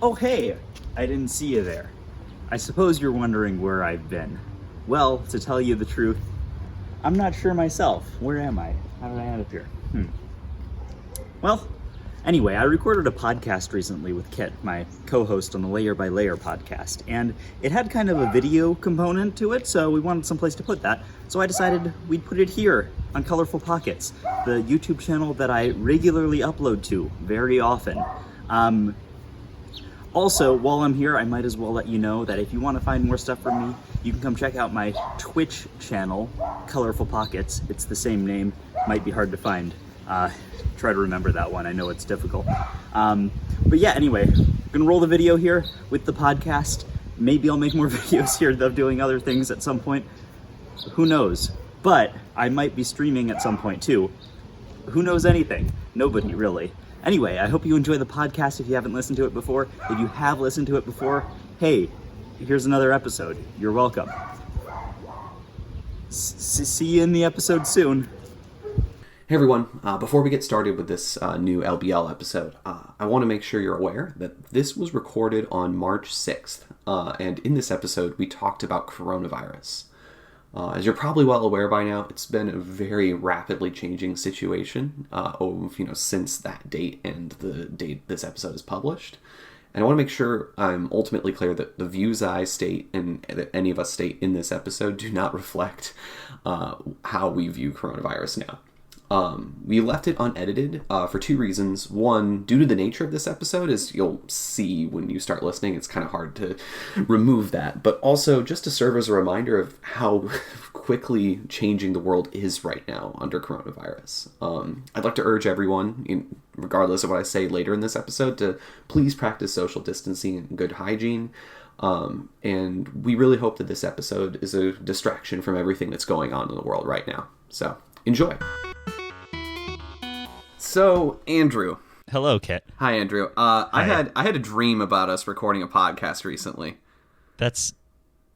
Oh hey, I didn't see you there. I suppose you're wondering where I've been. Well, to tell you the truth, I'm not sure myself. Where am I? How did I end up here? Well, anyway, I recorded a podcast recently with Kit, my co-host on the Layer by Layer podcast, and it had kind of a video component to it, so we wanted someplace to put that. So I decided we'd put it here on Colorful Pockets, the YouTube channel that I regularly upload to very often. Also, while I'm here, I might as well let you know that if you want to find more stuff from me, you can come check out my Twitch channel, Colorful Pockets. It's the same name, might be hard to find. Try to remember that one, I know it's difficult. But yeah, anyway, gonna roll the video here with the podcast. Maybe I'll make more videos here of doing other things at some point. Who knows? But I might be streaming at some point too. Who knows anything? Nobody, really. Anyway, I hope you enjoy the podcast if you haven't listened to it before. If you have listened to it before, hey, here's another episode. You're welcome. See you in the episode soon. Hey everyone, before we get started with this new LBL episode, I want to make sure you're aware that this was recorded on March 6th, and in this episode we talked about coronavirus. As you're probably well aware by now, it's been a very rapidly changing situation since that date and the date this episode is published. And I want to make sure I'm ultimately clear that the views I state and that any of us state in this episode do not reflect how we view coronavirus now. We left it unedited for two reasons. One, due to the nature of this episode, as you'll see when you start listening, it's kind of hard to remove that. But also just to serve as a reminder of how quickly changing the world is right now under coronavirus. I'd like to urge everyone, regardless of what I say later in this episode, to please practice social distancing and good hygiene. And we really hope that this episode is a distraction from everything that's going on in the world right now. So, enjoy. So, Andrew. Hello, Kit. Hi, Andrew. I had a dream about us recording a podcast recently. That's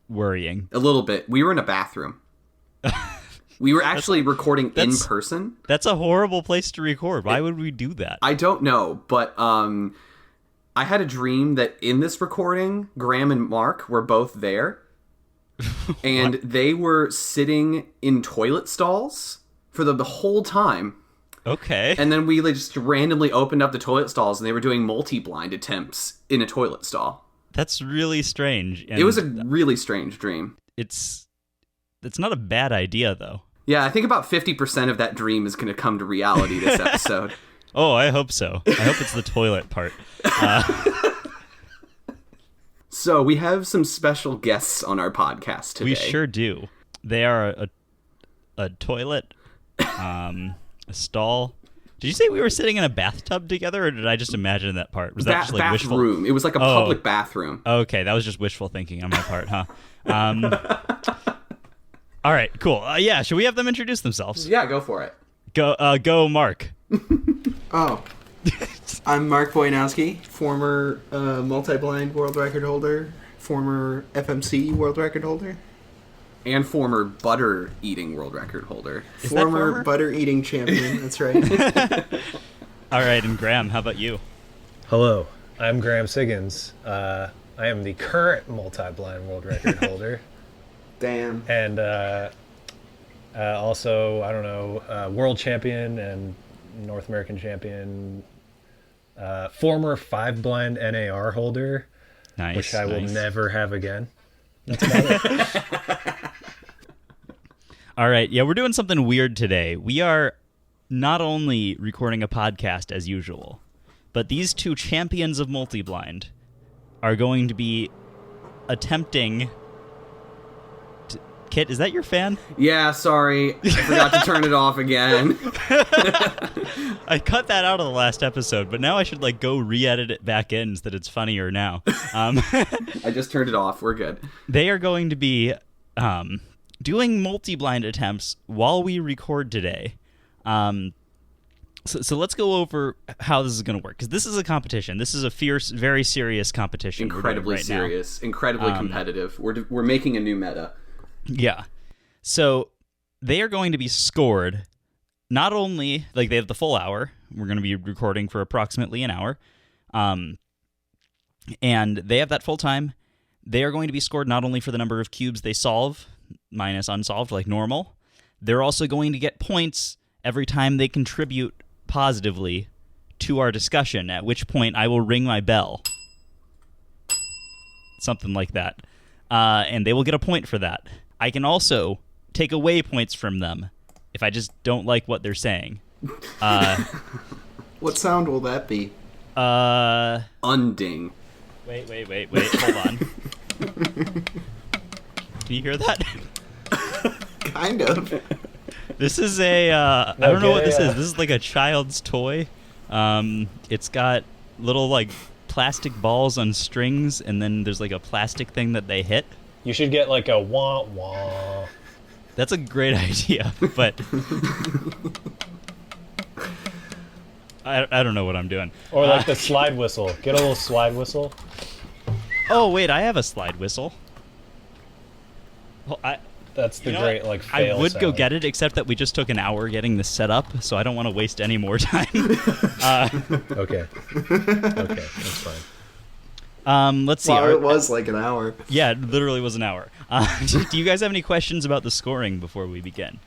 worrying. A little bit. We were in a bathroom. We were actually recording in person. That's a horrible place to record. Why would we do that? I don't know, but I had a dream that in this recording, Graham and Mark were both there, and they were sitting in toilet stalls for the whole time. Okay. And then we just randomly opened up the toilet stalls, and they were doing multi-blind attempts in a toilet stall. That's really strange. And it was a really strange dream. It's not a bad idea, though. Yeah, I think about 50% of that dream is going to come to reality this episode. Oh, I hope so. I hope it's the toilet part. So we have some special guests on our podcast today. We sure do. They are a toilet, a stall. Did you say we were sitting in a bathtub together, or did I just imagine that part? Was that just like wishful? Bathroom. It was like a public bathroom. Okay, that was just wishful thinking on my part, huh? All right, cool. Yeah, should we have them introduce themselves? Yeah, go for it. Go, Mark. Oh, I'm Mark Boyanowski, former multi-blind world record holder, former FMC world record holder. And former butter-eating world record holder. Former butter-eating champion, that's right. All right, and Graham, how about you? Hello, I'm Graham Siggins. I am the current multi-blind world record holder. Damn. And also, world champion and North American champion. Former 5-blind NAR holder. Nice. Which I will never have again. That's about it. All right. Yeah, we're doing something weird today. We are not only recording a podcast as usual, but these two champions of multi-blind are going to be attempting... Kit, is that your fan? Yeah, sorry. I forgot to turn it off again. I cut that out of the last episode, but now I should go re-edit it back in so that it's funnier now. I just turned it off. We're good. They are going to be doing multi-blind attempts while we record today. So let's go over how this is going to work, because this is a competition. This is a fierce, very serious competition. Incredibly serious, incredibly competitive. We're making a new meta. Yeah. So they are going to be scored, not only, they have the full hour. We're going to be recording for approximately an hour. And they have that full time. They are going to be scored not only for the number of cubes they solve, minus unsolved, like normal. They're also going to get points every time they contribute positively to our discussion, at which point I will ring my bell. Something like that. And they will get a point for that. I can also take away points from them if I just don't like what they're saying. What sound will that be? Unding. Wait, hold on. Can you hear that? Kind of. This is a, I don't know what this is. This is like a child's toy. It's got little, like, plastic balls on strings, and then there's, like, a plastic thing that they hit. You should get like a wah-wah. That's a great idea, but I don't know what I'm doing. Or like the slide whistle. Get a little slide whistle. Oh, wait, I have a slide whistle. Well, That's the you know great, what? like, fail I would go sound. get it, except that we just took an hour getting this set up, so I don't want to waste any more time. Okay. Okay, that's fine. Let's see. Well, it was like an hour. Yeah, it literally was an hour. Do you guys have any questions about the scoring before we begin?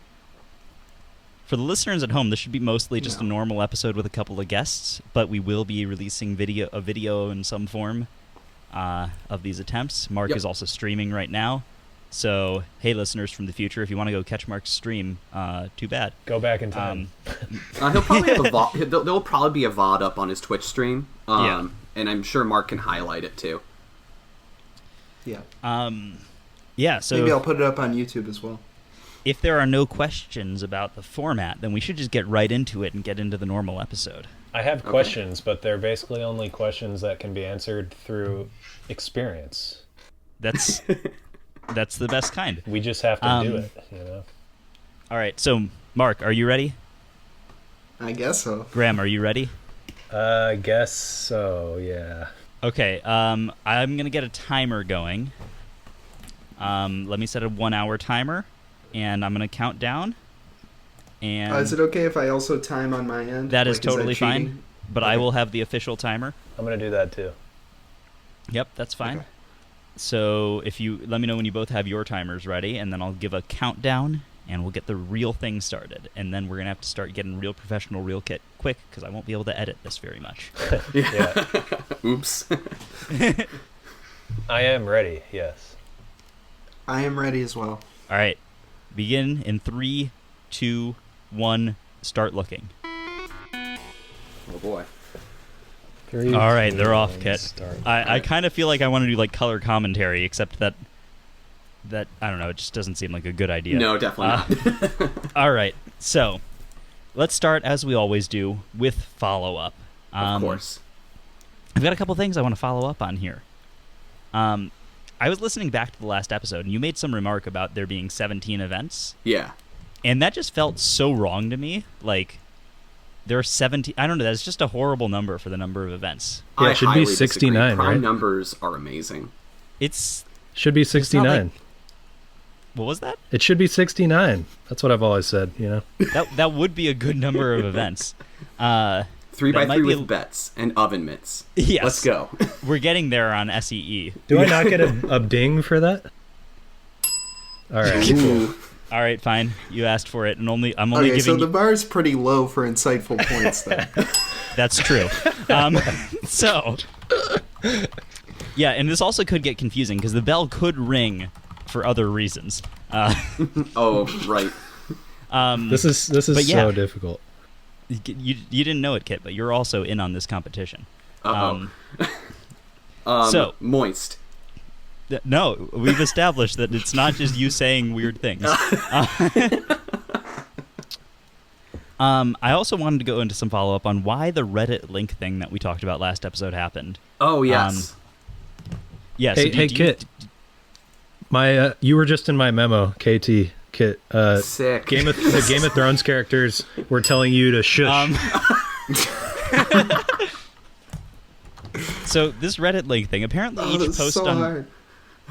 For the listeners at home, this should be mostly just a normal episode with a couple of guests, but we will be releasing a video in some form of these attempts. Mark is also streaming right now. So, hey, listeners from the future, if you want to go catch Mark's stream, too bad. Go back in time. He'll probably have a VOD. There'll probably be a VOD up on his Twitch stream. Yeah. And I'm sure Mark can highlight it too. Yeah. Yeah, so Maybe I'll put it up on YouTube as well. if there are no questions about the format, then we should just get right into it and get into the normal episode. I have questions, but they're basically only questions that can be answered through experience. That's the best kind. We just have to do it, you know? All right, so Mark, are you ready? I guess so. Graham, are you ready? Guess so, yeah. Okay, I'm going to get a timer going. Let me set a 1 hour timer, and I'm going to count down. And Is it okay if I also time on my end? that is Like, totally cheating? fine, but I will have the official timer. I'm going to do that too. Yep, that's fine. Okay. So if you let me know when you both have your timers ready, and then I'll give a countdown, and we'll get the real thing started. And then we're going to have to start getting real professional, real quick, because I won't be able to edit this very much. Yeah. Oops. I am ready, yes. I am ready as well. All right, begin in 3, 2, 1, start looking. Oh boy. All right, they're off, Kit. I kind of feel like I want to do like color commentary, except that I don't know, it just doesn't seem like a good idea. No, definitely not. All right, so let's start as we always do with follow-up. Of course. I've got a couple things I want to follow up on here. I was listening back to the last episode, and you made some remark about there being 17 events, Yeah. and that just felt so wrong to me. Like, there are 17. I don't know. That's just a horrible number for the number of events. Yeah, I it should be highly disagree. 69, Prime right? numbers are amazing. It's Should be 69. what was that? It should be 69. That's what I've always said, you know? That would be a good number of events. 3 That by might 3 be with bets and oven mitts. Yes. Let's go. We're getting there on SEE. Do I not get a ding for that? All right. Ooh. All right, fine. You asked for it, and I'm only Okay, so giving the you. bar is pretty low for insightful points then. That's true. So, yeah, and this also could get confusing because the bell could ring for other reasons. Oh, right. This is But yeah. so difficult. You didn't know it, Kit, but you're also in on this competition. Uh-oh. So Moist. No, we've established that it's not just you saying weird things. I also wanted to go into some follow-up on why the Reddit link thing that we talked about last episode happened. Oh, yes. Yeah. So Hey, Kit. You were just in my memo, KT. Kit. Sick. The Game of Thrones characters were telling you to shush. So this Reddit link thing, apparently each That's post so on hard.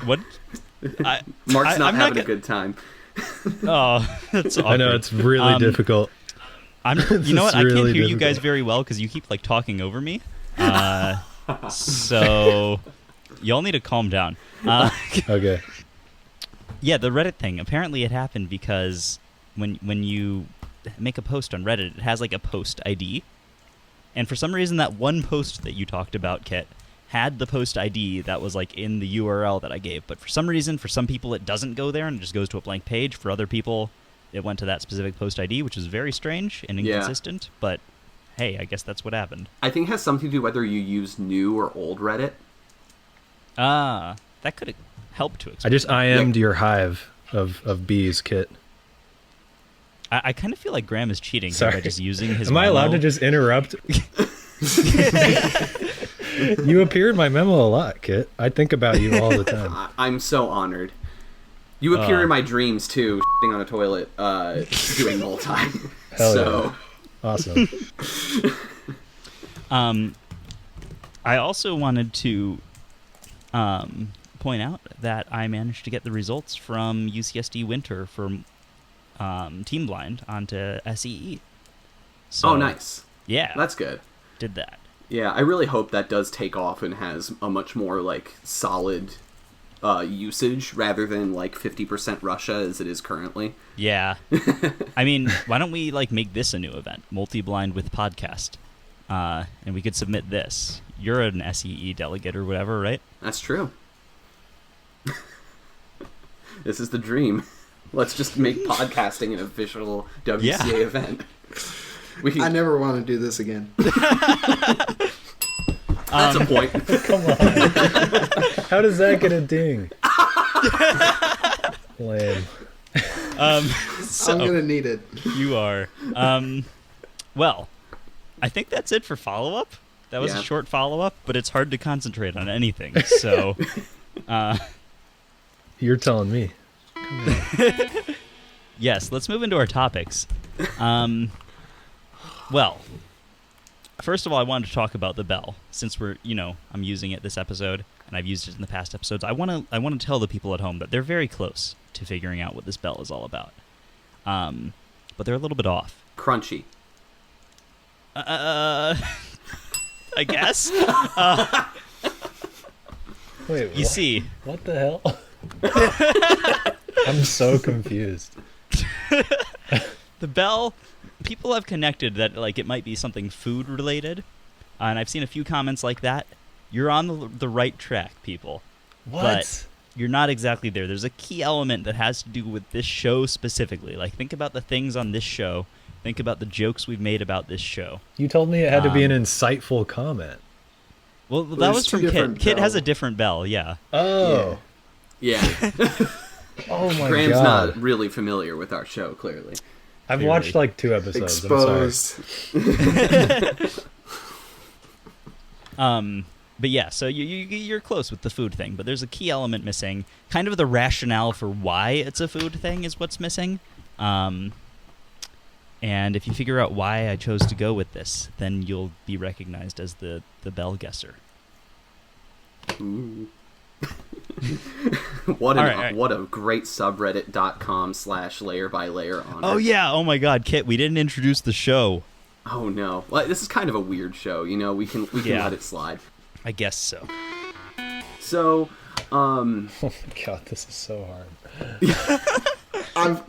what? Mark's not I'm having not a good time. Oh, that's awkward. I know, it's really difficult. You know what? I really can't hear you guys difficult. very well because you keep like talking over me. So y'all need to calm down. Okay. Yeah, the Reddit thing. Apparently it happened because when you make a post on Reddit, it has like a post ID. And for some reason that one post that you talked about, Kit, had the post ID that was like in the URL that I gave. But for some reason, for some people it doesn't go there and it just goes to a blank page. For other people, it went to that specific post ID, which is very strange and inconsistent. But hey, I guess that's what happened. I think it has something to do whether you use new or old Reddit. That could help to explain. I just IM'd your hive of bees, Kit. I kind of feel like Graham is cheating here by just using his Am I allowed to just interrupt? You appear in my memo a lot, Kit. I think about you all the time. I'm so honored. You appear in my dreams, too, shitting on a toilet, doing multi. Hell so. Yeah. Awesome. I also wanted to point out that I managed to get the results from UCSD Winter for Team Blind onto SEE. So, Oh, nice. Yeah. That's good. Did that. Yeah, I really hope that does take off and has a much more, like, solid usage rather than, like, 50% Russia as it is currently. Yeah. I mean, why don't we, like, make this a new event? Multi-blind with podcast. And we could submit this. You're an SEE delegate or whatever, right? That's true. This is the dream. Let's just make podcasting an official WCA event. I never want to do this again. That's a point. Come on. How does that get a ding? Lame. So I'm gonna need it. you are. Well, I think that's it for follow-up. That was a short follow-up, but it's hard to concentrate on anything. So, You're telling me. yes, let's move into our topics. Well, first of all, I wanted to talk about the bell, since I'm using it this episode, and I've used it in the past episodes. I want to tell the people at home that they're very close to figuring out what this bell is all about. But they're a little bit off. Crunchy. I guess. Wait, You see, what the hell? I'm so confused. the bell, people have connected that like it might be something food related, and I've seen a few comments like that. You're on the right track, people. What? But you're not exactly there. There's a key element that has to do with this show specifically. Like, think about the things on this show. Think about the jokes we've made about this show. You told me it had to be an insightful comment. Well, that There's was two from Kit. different Kit has bells. a different bell, yeah. Oh. Yeah. Oh my Graham's god. not really familiar with our show, clearly. I've watched like 2 episodes. Exposed. But yeah, so you're close with the food thing, but there's a key element missing. Kind of the rationale for why it's a food thing is what's missing. And if you figure out why I chose to go with this, then you'll be recognized as the bell guesser. Ooh. All right. What a great subreddit.com/layer by layer honor. Oh yeah, oh my god, Kit, we didn't introduce the show. Oh no. Well, this is kind of a weird show, we can Yeah. let it slide. I guess so. So, Oh my god, this is so hard.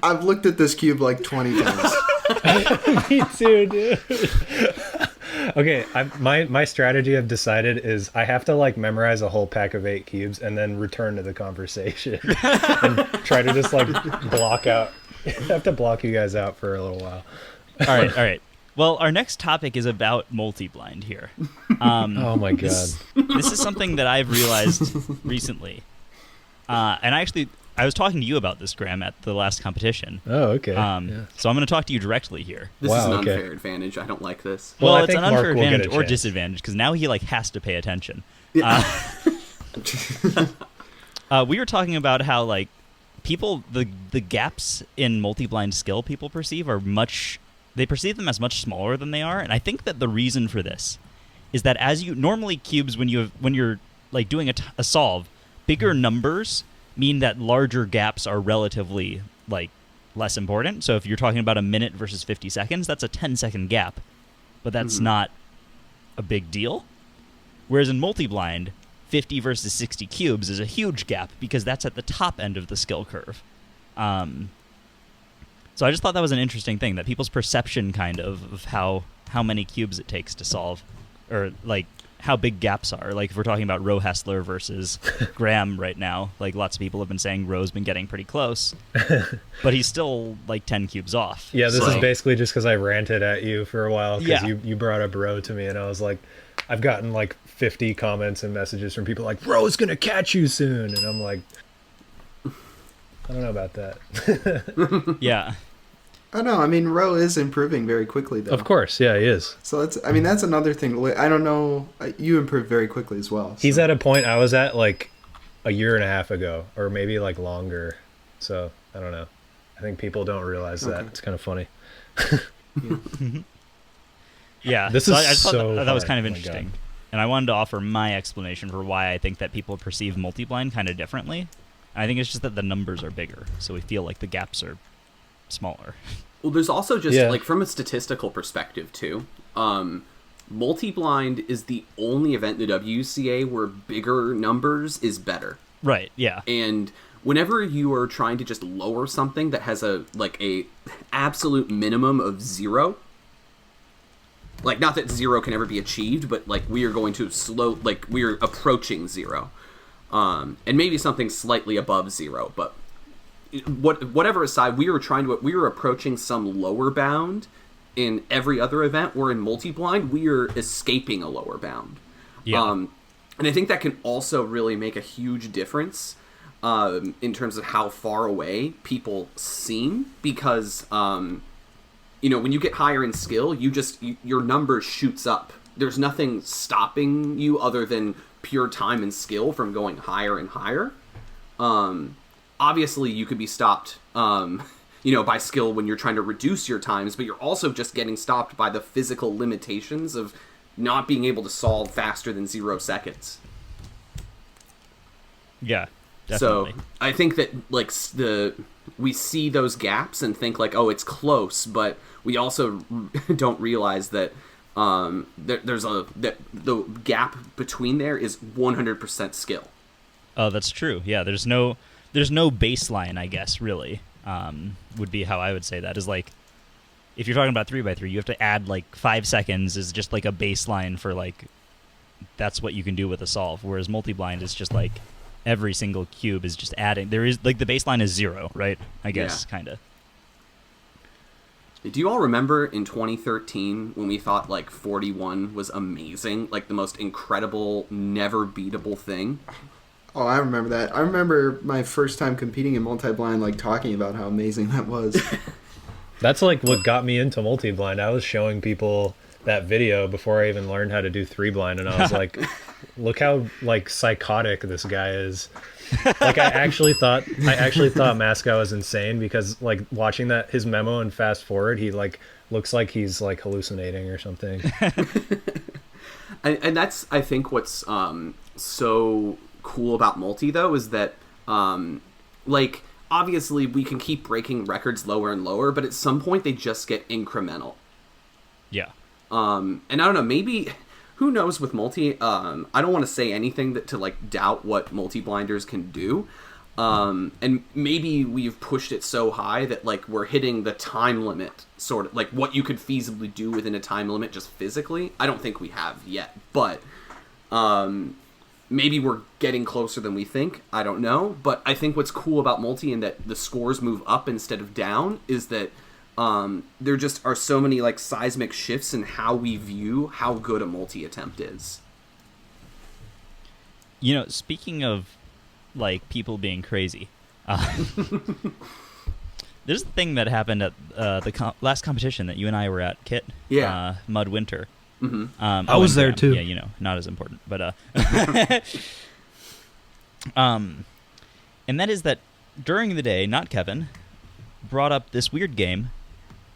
I've looked at this cube like 20 times. Me too, dude. Okay, my strategy I've decided is I have to like memorize a whole pack of 8 cubes and then return to the conversation and try to just like block out. I have to block you guys out for a little while. All right. Well, our next topic is about multi-blind here. Oh my god. This is something that I've realized recently. And I was talking to you about this, Graham, at the last competition. Oh, okay. Yeah. So I'm going to talk to you directly here. this is Wow, an okay. unfair advantage. I don't like this. Well, I it's think an unfair Mark will get a advantage or chance. disadvantage because now he like has to pay attention. Yeah. We were talking about how like people the gaps in multi-blind skill people perceive are they perceive them as much smaller than they are, and I think that the reason for this is that as you normally cubes when you're like doing a solve, bigger numbers mean that larger gaps are relatively like less important. So if you're talking about a minute versus 50 seconds, that's a 10-second gap, but that's not a big deal. Whereas in multi-blind, 50 versus 60 cubes is a huge gap because that's at the top end of the skill curve. So I just thought that was an interesting thing, that people's perception kind of how many cubes it takes to solve, or like how big gaps are. Like if we're talking about Roe Hessler versus Graham right now, like lots of people have been saying Roe's been getting pretty close, but he's still like 10 cubes off. Yeah, this is basically just because I ranted at you for a while because you brought up Roe to me, and I was like, I've gotten like 50 comments and messages from people like, Roe's gonna catch you soon, and I'm like, I don't know about that. Yeah. I know. I mean, Roe is improving very quickly, though. Of course, yeah, he is. So that's another thing. I don't know. You improved very quickly as well. So. He's at a point I was at like a year and a half ago, or maybe like longer. So I don't know. I think people don't realize that. It's kind of funny. Yeah. This is I just thought so that was kind of hard. Oh my interesting. God. And I wanted to offer my explanation for why I think that people perceive multi-blind kind of differently. I think it's just that the numbers are bigger, so we feel like the gaps are smaller. Well, there's also just like from a statistical perspective too. Multi-blind is the only event in the WCA where bigger numbers is better. Right. Yeah. And whenever you are trying to just lower something that has a absolute minimum of 0, like not that 0 can ever be achieved, but like we are going to we are approaching 0, and maybe something slightly above 0, but. Whatever aside, we were approaching some lower bound in every other event, where in multi-blind we are escaping a lower bound. Yeah. And I think that can also really make a huge difference in terms of how far away people seem, because when you get higher in skill, your number shoots up. There's nothing stopping you other than pure time and skill from going higher and higher. Obviously, you could be stopped, by skill when you're trying to reduce your times, but you're also just getting stopped by the physical limitations of not being able to solve faster than 0 seconds. Yeah, definitely. So I think that we see those gaps and think like, oh, it's close, but we also don't realize that the gap between there is 100% skill. Oh, that's true. Yeah, there's no baseline, I guess, really, would be how I would say that. Is like, if you're talking about 3x3, you have to add like 5 seconds is just like a baseline for like, that's what you can do with a solve. Whereas multi-blind is just like, every single cube is just adding. There is like, the baseline is 0, right? I guess, kind of. Do you all remember in 2013 when we thought like 41 was amazing, like the most incredible, never beatable thing? Oh, I remember that. I remember my first time competing in multi-blind, like talking about how amazing that was. That's like what got me into multi-blind. I was showing people that video before I even learned how to do 3-blind, and I was like, look how like psychotic this guy is. Like I actually thought Mascow was insane, because like watching that his memo and fast forward, he like looks like he's like hallucinating or something. And that's, I think, what's so cool about multi though, is that obviously we can keep breaking records lower and lower, but at some point they just get incremental. Yeah. And I don't know, maybe, who knows with multi, I don't want to say anything to like doubt what multi-blinders can do. And maybe we've pushed it so high that like we're hitting the time limit, sort of like what you could feasibly do within a time limit just physically. I don't think we have yet, but maybe we're getting closer than we think. I don't know. But I think what's cool about multi, and that the scores move up instead of down, is that there just are so many like seismic shifts in how we view how good a multi attempt is. Speaking of like people being crazy, there's a thing that happened at the last competition that you and I were at, Kit. Yeah. Mud Winter. Mm-hmm. I was there too. Yeah, not as important, but and that is that during the day, not Kevin, brought up this weird game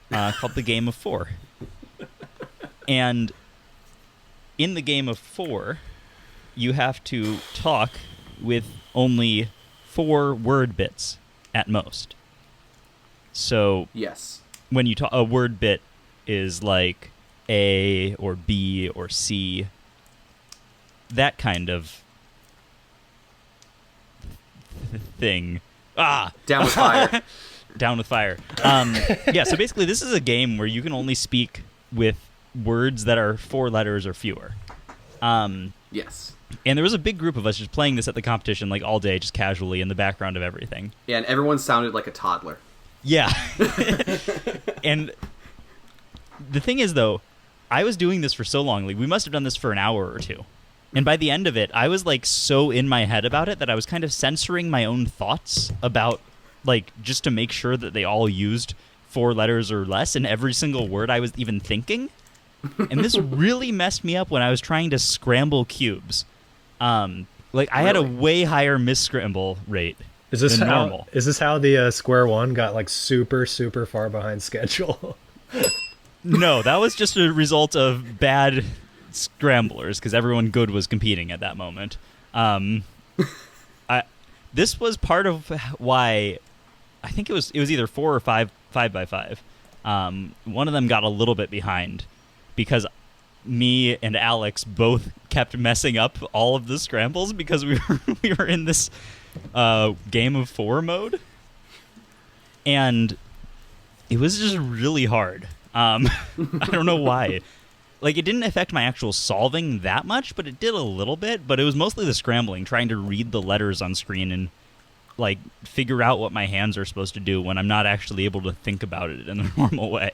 called the Game of 4. And in the Game of 4, you have to talk with only 4 word bits at most. So Yes. when you talk, a word bit is like A or B or C. that kind of thing. Down with fire. Down with fire. Yeah, so basically this is a game where you can only speak with words that are 4 letters or fewer. Yes. And there was a big group of us just playing this at the competition, like all day, just casually in the background of everything. Yeah, and everyone sounded like a toddler. Yeah. And the thing is, though, I was doing this for so long. Like, we must have done this for an hour or two. And by the end of it, I was, like, so in my head about it that I was kind of censoring my own thoughts about, like, just to make sure that they all used 4 letters or less in every single word I was even thinking. And this really messed me up when I was trying to scramble cubes. Like, I had a way higher misscramble rate than normal. Is this how the Square One got, like, super, super far behind schedule? No, that was just a result of bad scramblers, because everyone good was competing at that moment. This was part of why I think it was either 4 or 5 by 5. One of them got a little bit behind because me and Alex both kept messing up all of the scrambles because we were in this game of 4 mode, and it was just really hard. I don't know why. Like, it didn't affect my actual solving that much, but it did a little bit. But it was mostly the scrambling, trying to read the letters on screen and, like, figure out what my hands are supposed to do when I'm not actually able to think about it in a normal way.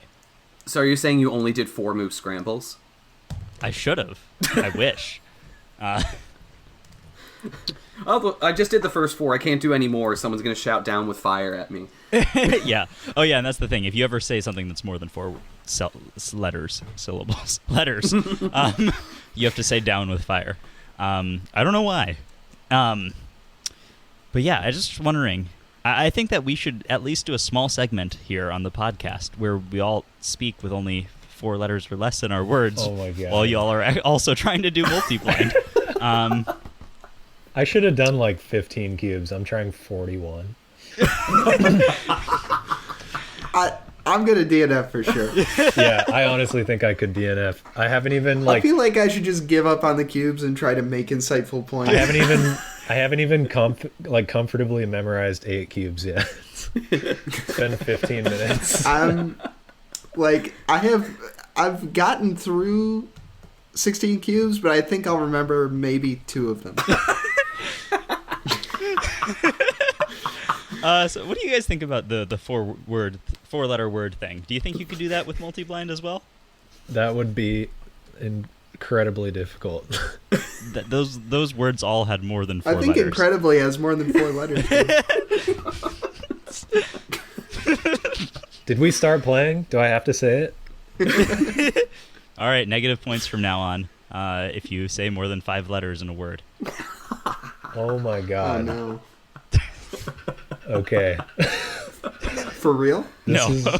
So are you saying you only did 4-move scrambles? I should have. I wish. Oh, I just did the first 4. I can't do any more. Someone's going to shout down with fire at me. Yeah. Oh, yeah, and that's the thing. If you ever say something that's more than 4 syllables, letters, you have to say down with fire. I don't know why. But yeah, I just wondering. I think that we should at least do a small segment here on the podcast where we all speak with only 4 letters or less in our words. Oh my God. While y'all are also trying to do multi-blind. I should have done like 15 cubes. I'm trying 41. I'm gonna DNF for sure. Yeah, I honestly think I could DNF. I haven't even I feel like I should just give up on the cubes and try to make insightful points. I haven't even comfortably memorized 8 cubes yet. It's been 15 minutes. I've gotten through 16 cubes, but I think I'll remember maybe 2 of them. So what do you guys think about the 4-letter word thing? Do you think you could do that with multi-blind as well? That would be incredibly difficult. Those words all had more than 4 letters. I think incredibly has more than 4 letters. Did we start playing? Do I have to say it? All right, negative points from now on if you say more than 5 letters in a word. Oh my God. Oh no. Okay. For real? No. Oh,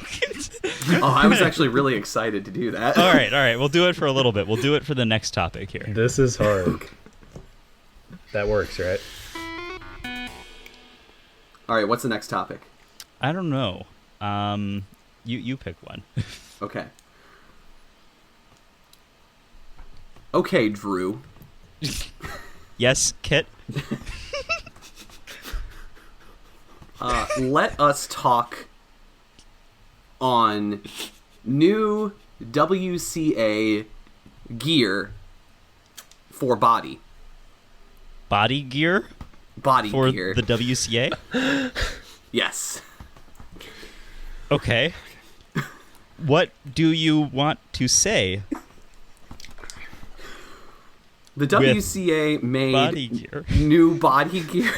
I was actually really excited to do that. All right. We'll do it for a little bit. We'll do it for the next topic here. This is hard. That works, right? All right, what's the next topic? I don't know. You pick one. Okay. Okay, Drew. Yes, Kit? Let us talk on new WCA gear for body. Body gear? Body for gear. The WCA? Yes. Okay. What do you want to say? The WCA made body gear. New body gear.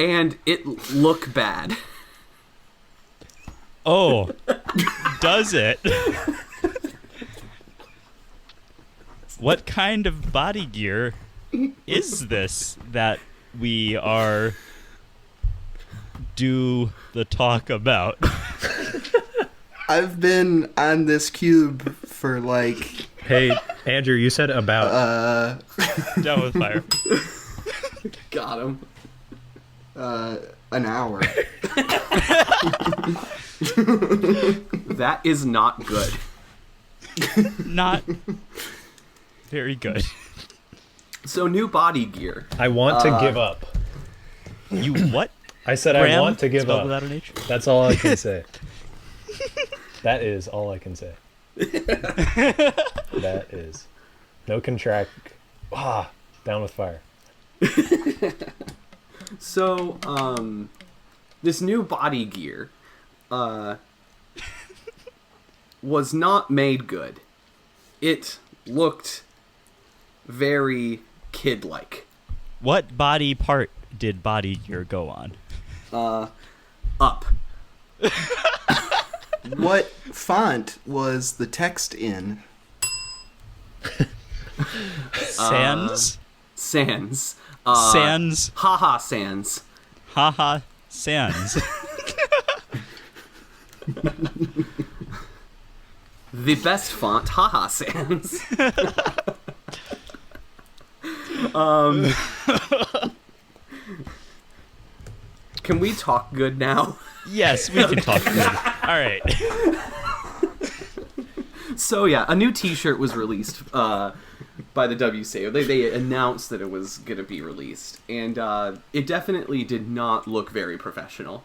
And it look bad. Oh, does it? What kind of body gear is this that we are do the talk about? I've been on this cube for like... Hey, Andrew, you said about. Down with fire. Got him. An hour. That is not good. Not very good. So new body gear. I want to give up. You what? I said Graham? I want to give Spelled up. without an H? That's all I can say. That is all I can say. That is. No contract. Down with fire. So, this new body gear, was not made good. It looked very kid-like. What body part did body gear go on? Up. What font was the text in? Sans? Sans. Sans. Haha Sans. Haha. Sans. The best font, Haha Sans. Can we talk good now? Yes, we can talk good. All right. So yeah, a new T-shirt was released by the WCA. They announced that it was going to be released, and it definitely did not look very professional.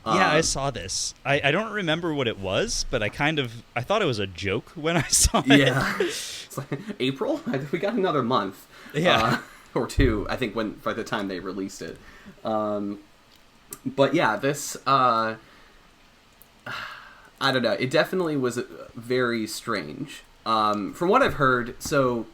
Yeah, I saw this. I don't remember what it was, but I thought it was a joke when I saw it. Yeah, it's like April. We got another month. Yeah. Or two. I think by the time they released it. But yeah, this. I don't know. It definitely was very strange. From what I've heard, so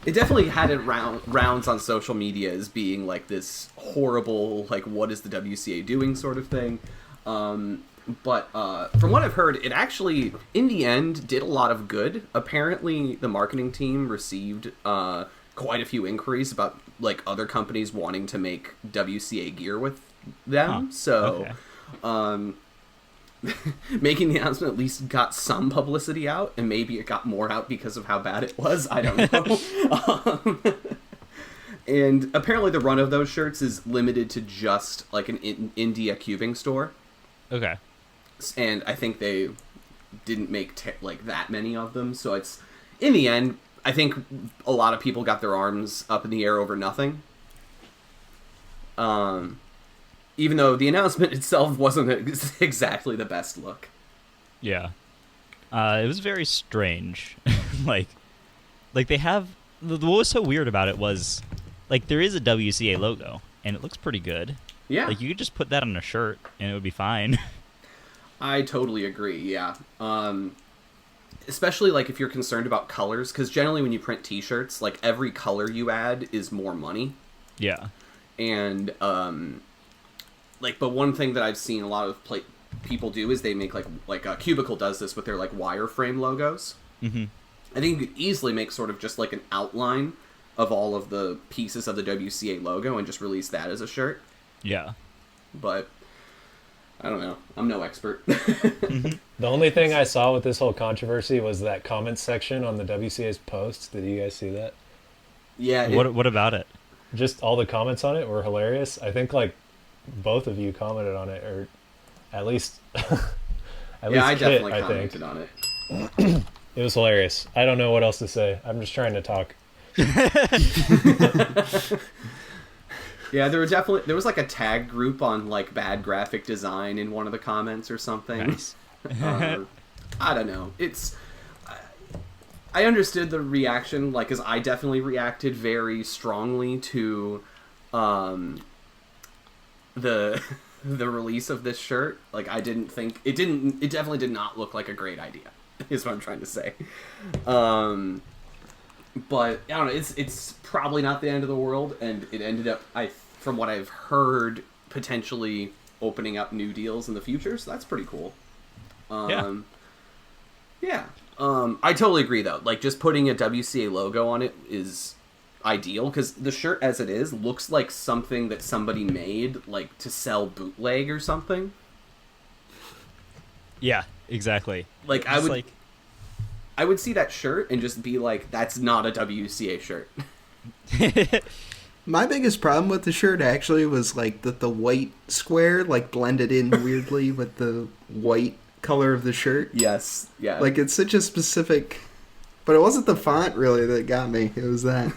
it definitely had it rounds on social media as being like this horrible, like, what is the WCA doing sort of thing. But from what I've heard, it actually, in the end, did a lot of good. Apparently, the marketing team received quite a few inquiries about like other companies wanting to make WCA gear with them. Huh. So. Okay. Making the announcement at least got some publicity out, and maybe it got more out because of how bad it was. I don't know. And apparently the run of those shirts is limited to just like an India cubing store. Okay. And I think they didn't make like that many of them. So it's, in the end, I think a lot of people got their arms up in the air over nothing. Even though the announcement itself wasn't exactly the best look. Yeah. It was very strange. like they have... What was so weird about it was, like, there is a WCA logo, and it looks pretty good. Yeah. Like, you could just put that on a shirt, and it would be fine. I totally agree, yeah. Especially, like, if you're concerned about colors, because generally when you print t-shirts, like, every color you add is more money. Yeah. And, but one thing that I've seen a lot of people do is they make, like Cubicle does this with their, like, wireframe logos. Mm-hmm. I think you could easily make sort of just, like, an outline of all of the pieces of the WCA logo and just release that as a shirt. Yeah. But, I don't know. I'm no expert. The only thing I saw with this whole controversy was that comment section on the WCA's post. Did you guys see that? Yeah. What about it? Just all the comments on it were hilarious. I think, like, both of you commented on it, or at least I definitely commented on it. It was hilarious. I don't know what else to say. I'm just trying to talk. Yeah, there was like a tag group on like bad graphic design in one of the comments or something. Nice. I don't know. I understood the reaction, like, as I definitely reacted very strongly to the release of this shirt. Like, I didn't think it definitely did not look like a great idea, is what I'm trying to say. But I don't know, it's probably not the end of the world, and it ended up, from what I've heard, potentially opening up new deals in the future, so that's pretty cool. Yeah. I totally agree, though. Like, just putting a WCA logo on it is ideal, because the shirt as it is looks like something that somebody made, like, to sell bootleg or something. Yeah, exactly. Like, I would see that shirt and just be like, that's not a WCA shirt. My biggest problem with the shirt actually was like that the white square like blended in weirdly with the white color of the shirt. Yes. Yeah. Like, it's such a specific... But it wasn't the font, really, that got me. It was that.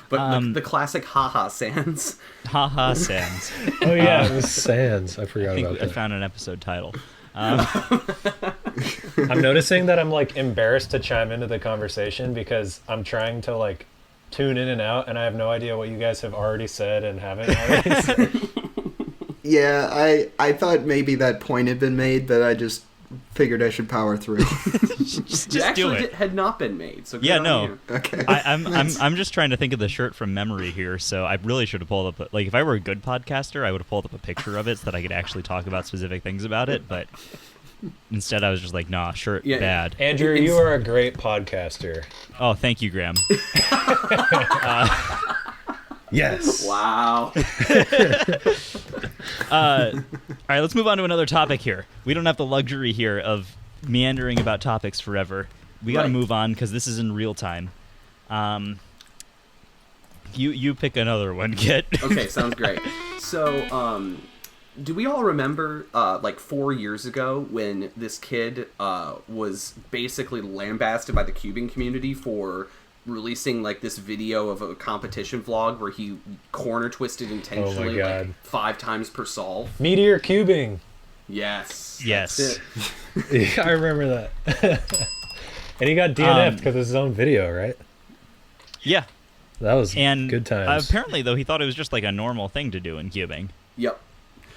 But the classic haha sans. Haha Sands. Oh yeah, it was Sans. I forgot I about think I that. found an episode title. I'm noticing that I'm like embarrassed to chime into the conversation because I'm trying to like tune in and out, and I have no idea what you guys have already said and haven't already said. Yeah, I thought maybe that point had been made, but I just figured I should power through. Just It do actually it. had not been made. So good Yeah, on no. you. Okay. I'm just trying to think of the shirt from memory here, so I really should have pulled up. Like, if I were a good podcaster, I would have pulled up a picture of it so that I could actually talk about specific things about it. But instead, I was just like, nah, shirt Yeah. bad. Andrew, you are a great podcaster. Oh, thank you, Graham. Yes. Wow. All right, let's move on to another topic here. We don't have the luxury here of meandering about topics forever. We got to Right. move on because this is in real time. You pick another one, Kit. Okay, sounds great. So, do we all remember, like 4 years ago, when this kid was basically lambasted by the cubing community for releasing like this video of a competition vlog where he corner twisted intentionally God. like 5 times per solve? Meteor cubing. Yes. Yes. That's it. Yeah, I remember that. And he got DNF'd because of his own video, right? Yeah, That was and good times. apparently, though, he thought it was just like a normal thing to do in cubing. Yep.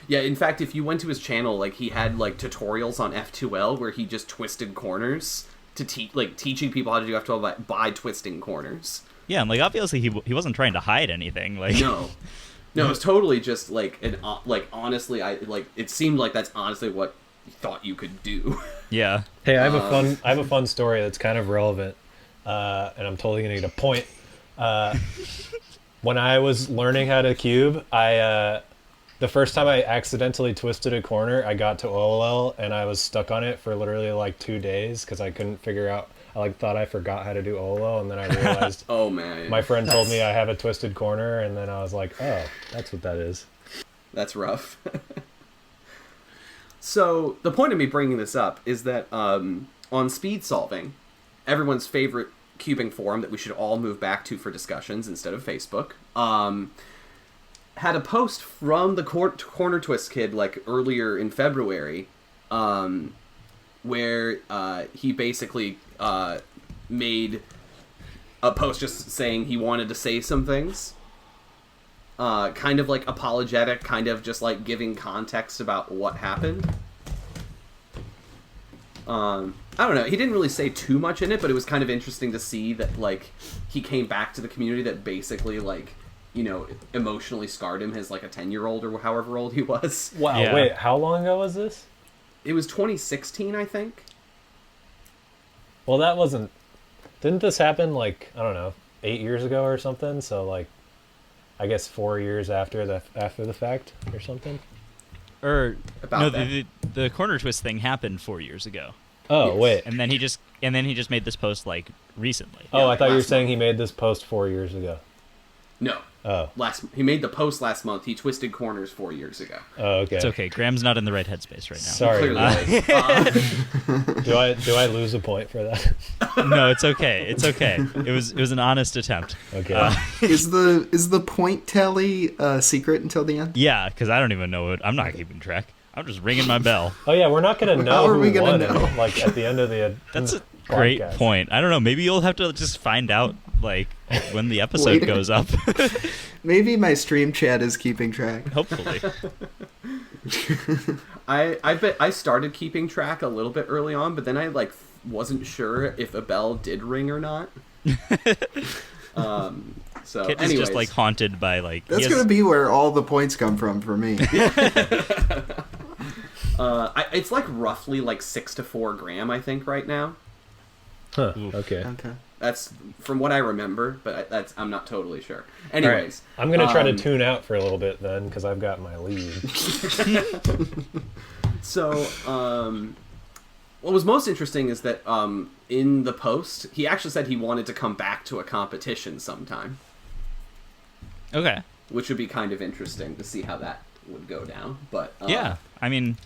Yeah, in fact, if you went to his channel, like he had like tutorials on F2L where he just twisted corners to teaching people how to do F2L by twisting corners. Yeah, and like obviously he wasn't trying to hide anything. Like No, it's totally just like honestly, it seemed like that's honestly what you thought you could do. yeah, Hey, I have a fun story that's kind of relevant, and I'm totally gonna get a point. When I was learning how to cube, the first time I accidentally twisted a corner, I got to OLL and I was stuck on it for literally like 2 days because I couldn't figure out. I like thought I forgot how to do OLL, and then I realized Oh man, my friend told me I have a twisted corner, and then I was like, oh, that's what that is. that's rough. So the point of me bringing this up is that on speed solving, everyone's favorite cubing forum that we should all move back to for discussions instead of Facebook, had a post from the corner twist kid like earlier in February, where he basically made a post just saying he wanted to say some things, kind of like apologetic, kind of just like giving context about what happened. I don't know. He didn't really say too much in it, but it was kind of interesting to see that like he came back to the community that basically like, you know, emotionally scarred him as like a 10-year-old or however old he was. Wow, Yeah. wait, how long ago was this? It was 2016, I think. Well, that wasn't. Didn't this happen like, I don't know, 8 years ago or something? So like, I guess 4 years after the fact or something. or About no, that. the corner twist thing happened 4 years ago, Oh Yes. wait. and then he just made this post like recently. Oh, I like thought you were last saying month. he made this post 4 years ago. No. Oh. He made the post last month. He twisted corners 4 years ago. Oh, okay. It's okay. Graham's not in the right headspace right now. Sorry. Clearly. Do I lose a point for that? No, it's okay. It's okay. It was an honest attempt. Okay. Is the point tally secret until the end? Yeah, because I don't even know it. I'm not keeping track. I'm just ringing my bell. Oh yeah, we're not gonna know How are who we gonna won know? it. Like at the end of the. That's a podcast. great point. I don't know. Maybe you'll have to just find out like when the episode Later. goes up. Maybe my stream chat is keeping track. Hopefully. I bet I started keeping track a little bit early on, but then I like wasn't sure if a bell did ring or not. So Kit is anyways, just like haunted by like. That's he has- gonna be where all the points come from for me. it's like roughly like 6 to 4 Graham, I think, right now. Huh. Oof. Okay. Okay. That's from what I remember, but I'm not totally sure. All right. Anyways, I'm gonna try to tune out for a little bit then, because I've got my lead. So, what was most interesting is that in the post, he actually said he wanted to come back to a competition sometime, Okay. which would be kind of interesting to see how that would go down. But Yeah. I mean,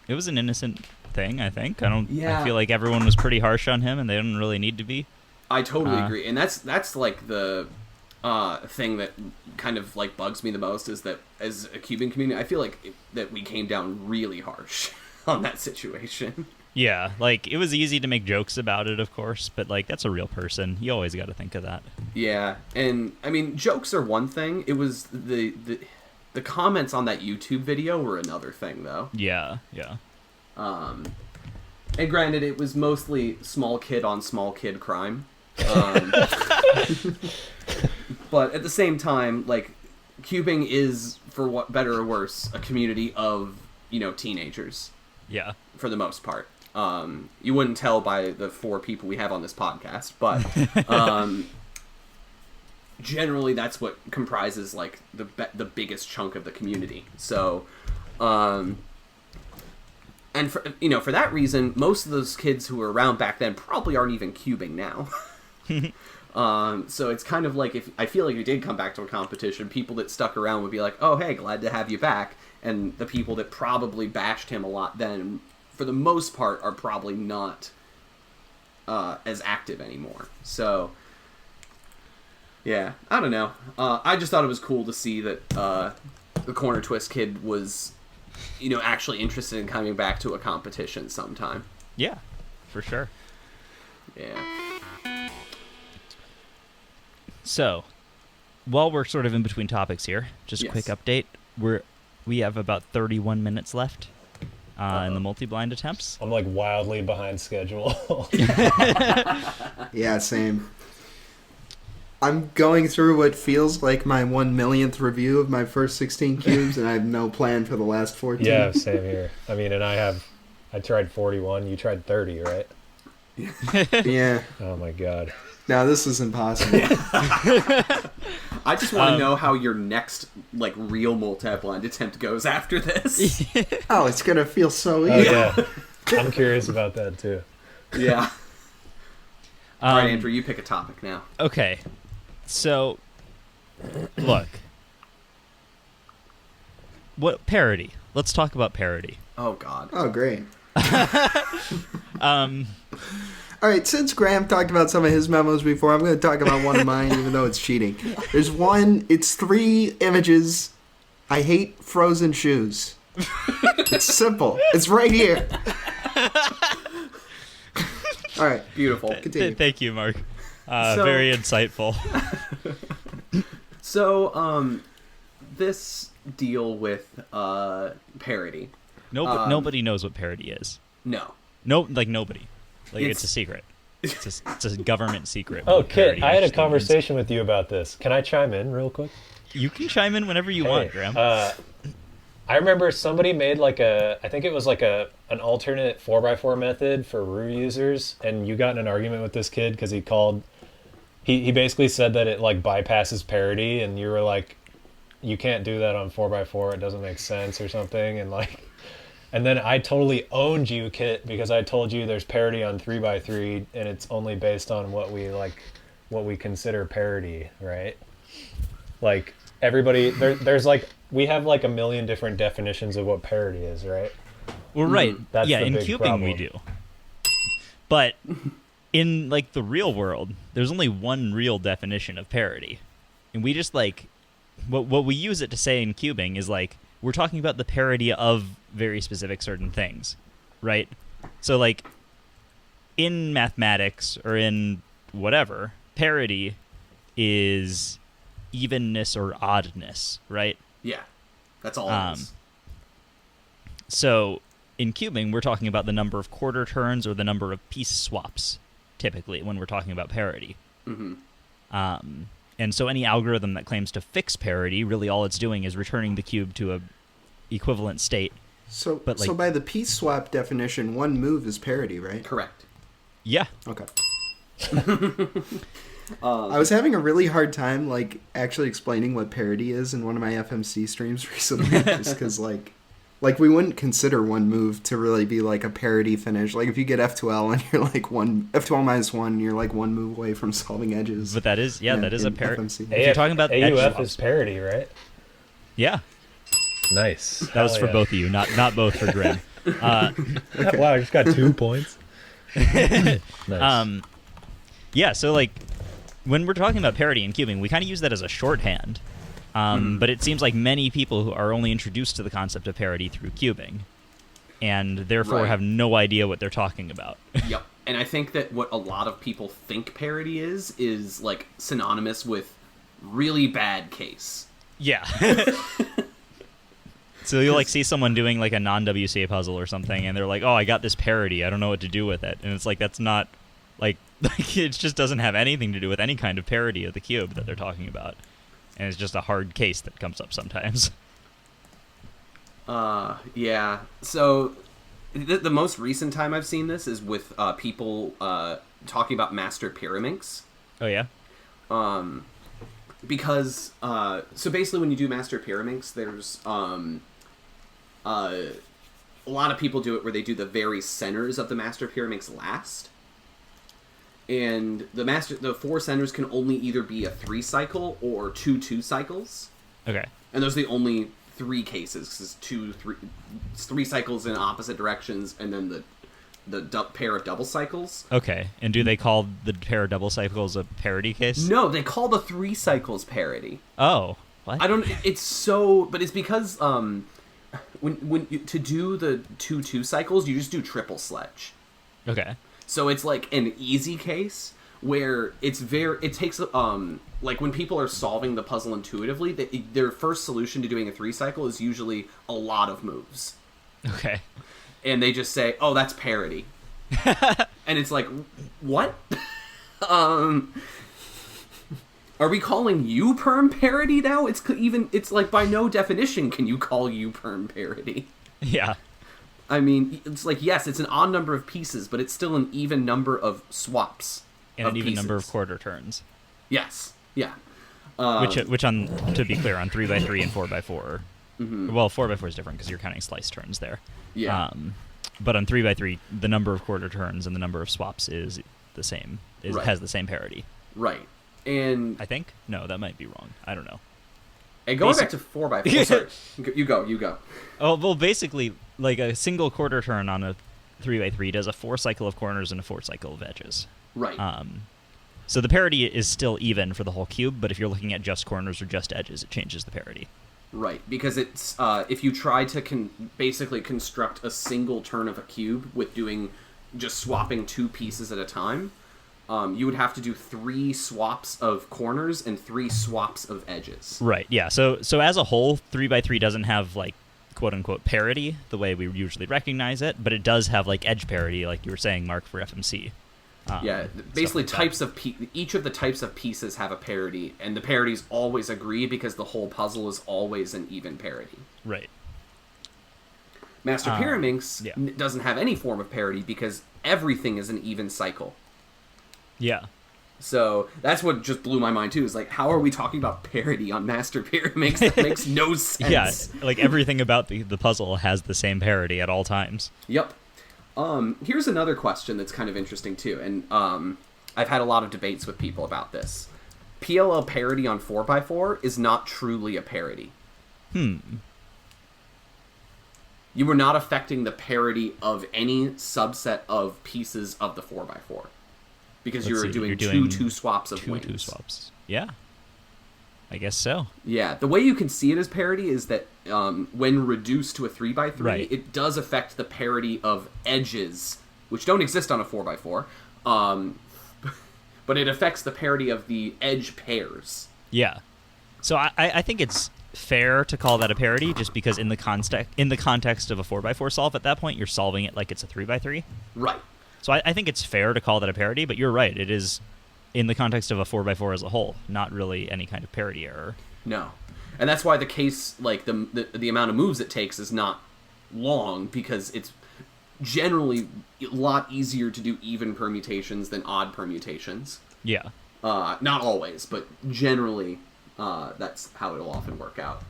It was an innocent thing, I think. I Yeah. feel like everyone was pretty harsh on him, and they didn't really need to be. I totally agree, and that's like the thing that kind of like bugs me the most is that as a Cuban community, I feel like that we came down really harsh on that situation. Yeah, like, it was easy to make jokes about it, of course, but, like, that's a real person. You always got to think of that. Yeah, and I mean, jokes are one thing. It was the comments on that YouTube video were another thing, though. Yeah. And granted, it was mostly small kid on small kid crime. But at the same time, like, cubing is, for what better or worse, a community of, teenagers. Yeah. For the most part. You wouldn't tell by the 4 people we have on this podcast, but generally that's what comprises like the biggest chunk of the community. So, and for that reason, most of those kids who were around back then probably aren't even cubing now. So it's kind of like I feel like if you did come back to a competition, people that stuck around would be like, "Oh, hey, glad to have you back," and the people that probably bashed him a lot then, for the most part, are probably not as active anymore. So, yeah, I don't know. I just thought it was cool to see that the Corner Twist kid was, actually interested in coming back to a competition sometime. Yeah, for sure. Yeah. So, while we're sort of in between topics here, just a Yes. quick update. We have about 31 minutes left in the multi-blind attempts. I'm like wildly behind schedule. Yeah, same. I'm going through what feels like my 1 millionth review of my first 16 cubes, and I have no plan for the last 14. Yeah, same here. I mean, and I tried 41. You tried 30, right? Yeah. Oh my god. Now this is impossible. I just want to know how your next like real multi-blind attempt goes after this. Oh, it's gonna feel so Oh easy. yeah. I'm curious about that too. Yeah. All right, Andrew, you pick a topic now. Okay, so look, what parody? Let's talk about parody. Oh God. Oh, great. All right, since Graham talked about some of his memos before, I'm going to talk about one of mine, even though it's cheating. There's one, it's 3 images. I hate frozen shoes. It's simple. It's right here. All right, Beautiful. continue. Thank you, Mark. So- Very insightful. So, this deal with parody. Nobody knows what parody is. No. Nobody. Like, it's a It's- secret. It's a government secret. Oh, what parody Kit, I had a actually conversation with you about this. Can I chime in real quick? means. You can chime in whenever you want, Graham. I remember somebody made like I think it was like an alternate 4x4 method for Rue users, and you got in an argument with this kid because he basically said that it like bypasses parity, and you were like, you can't do that on 4x4, it doesn't make sense or something, and then I totally owned you, Kit, because I told you there's parity on 3x3, and it's only based on what we consider parity, right? Like everybody, there's like, we have like a million different definitions of what parity is, right? Well, right. That's Yeah, the in big cubing we problem. do. But in like the real world, there's only one real definition of parity. And we just like what we use it to say in cubing is like we're talking about the parity of very specific certain things, right? So like in mathematics or in whatever, parity is evenness or oddness, right? Yeah. That's all it is. So in cubing, we're talking about the number of quarter turns or the number of piece swaps, typically, when we're talking about parity. Mm-hmm. And so any algorithm that claims to fix parity, really all it's doing is returning the cube to a equivalent state. So, But, like- so by the piece swap definition, one move is parity, right? Correct. Yeah. Okay. I was having a really hard time, like, actually explaining what parity is in one of my FMC streams recently, just because, like we wouldn't consider one move to really be, like, a parity finish. Like, if you get F2L and you're, like, F2L minus 1, you're, like, one move away from solving edges. But that is, that is a in parity. FMC. If you're talking about edge AUF swaps. is parity, right? Yeah. Nice. That was Hell for yeah. both of you, not both for Graham. Wow, I just got 2 points. Nice. Yeah, so like when we're talking about parity and cubing, we kind of use that as a shorthand. But it seems like many people who are only introduced to the concept of parity through cubing, and therefore Right. have no idea what they're talking about. Yep. And I think that what a lot of people think parity is like synonymous with really bad case. Yeah. So you'll like see someone doing like a non-WCA puzzle or something, and they're like, "Oh, I got this parity. I don't know what to do with it." And it's like that's not like it just doesn't have anything to do with any kind of parity of the cube that they're talking about, and it's just a hard case that comes up sometimes. Yeah. So the most recent time I've seen this is with people talking about master pyraminx. Oh yeah. Because so basically when you do master pyraminx, there's a lot of people do it where they do the very centers of the master pyraminx last. And the 4 centers can only either be a 3 cycle or 2 cycles. Okay. And those are the only 3 cases. 'Cause it's 3 cycles in opposite directions, and then the pair of double cycles. Okay. And do they call the pair of double cycles a parity case? No, they call the 3 cycles parity. Oh. What? I don't. It's so, but it's because when you, to do the 2 cycles, you just do triple sledge. Okay. So it's like an easy case where it takes like when people are solving the puzzle intuitively, their first solution to doing a 3 cycle is usually a lot of moves. Okay. And they just say, "Oh, that's parity." And it's like, "What?" Are we calling U perm parity now? It's like by no definition can you call U perm parity. Yeah. I mean, it's like, yes, it's an odd number of pieces, but it's still an even number of swaps. And of an even pieces. number of quarter turns. Yes. Yeah. Which on, to be clear, on 3x3 and 4x4. Well, 4x4 is different because you're counting slice turns there. Yeah. But on 3x3, the number of quarter turns and the number of swaps is the same. Right. Has the same parity. Right. And I think? No, that might be wrong. I don't know. going back to 4x4, sorry. You go. Oh, well, basically, like a single quarter turn on a 3x3 does a 4 cycle of corners and a 4 cycle of edges. Right. So the parity is still even for the whole cube, but if you're looking at just corners or just edges, it changes the parity. Right, because it's if you try to basically construct a single turn of a cube with doing just swapping 2 pieces at a time, you would have to do 3 swaps of corners and 3 swaps of edges. Right, yeah. So as a whole, 3x3 doesn't have, like, quote-unquote parity, the way we usually recognize it, but it does have, like, edge parity, like you were saying, Mark, for FMC. Yeah, basically stuff like types of each of the types of pieces have a parity, and the parities always agree because the whole puzzle is always an even parity. Right. Master Pyraminx yeah. doesn't have any form of parity because everything is an even cycle. Yeah. So that's what just blew my mind too. Is like, how are we talking about parity on Master Pyraminx? That makes no sense. Yeah, like everything about the puzzle has the same parity at all times. Yep. Here's another question that's kind of interesting too, and I've had a lot of debates with people about this. PLL parity on 4x4 is not truly a parity. You were not affecting the parity of any subset of pieces of the 4x4 because you were doing two swaps of wings. 2 swaps. Yeah. I guess so. Yeah, the way you can see it as parity is that when reduced to a 3x3, right. It does affect the parity of edges, which don't exist on a 4x4, but it affects the parity of the edge pairs. Yeah. So I think it's fair to call that a parity just because in the context of a 4x4 solve at that point, you're solving it like it's a 3x3. Right. So I think it's fair to call that a parity, but you're right. It is in the context of a 4x4 as a whole, not really any kind of parity error. No. And that's why the case, like, the amount of moves it takes is not long, because it's generally a lot easier to do even permutations than odd permutations. Yeah. Not always, but generally, that's how it'll often work out.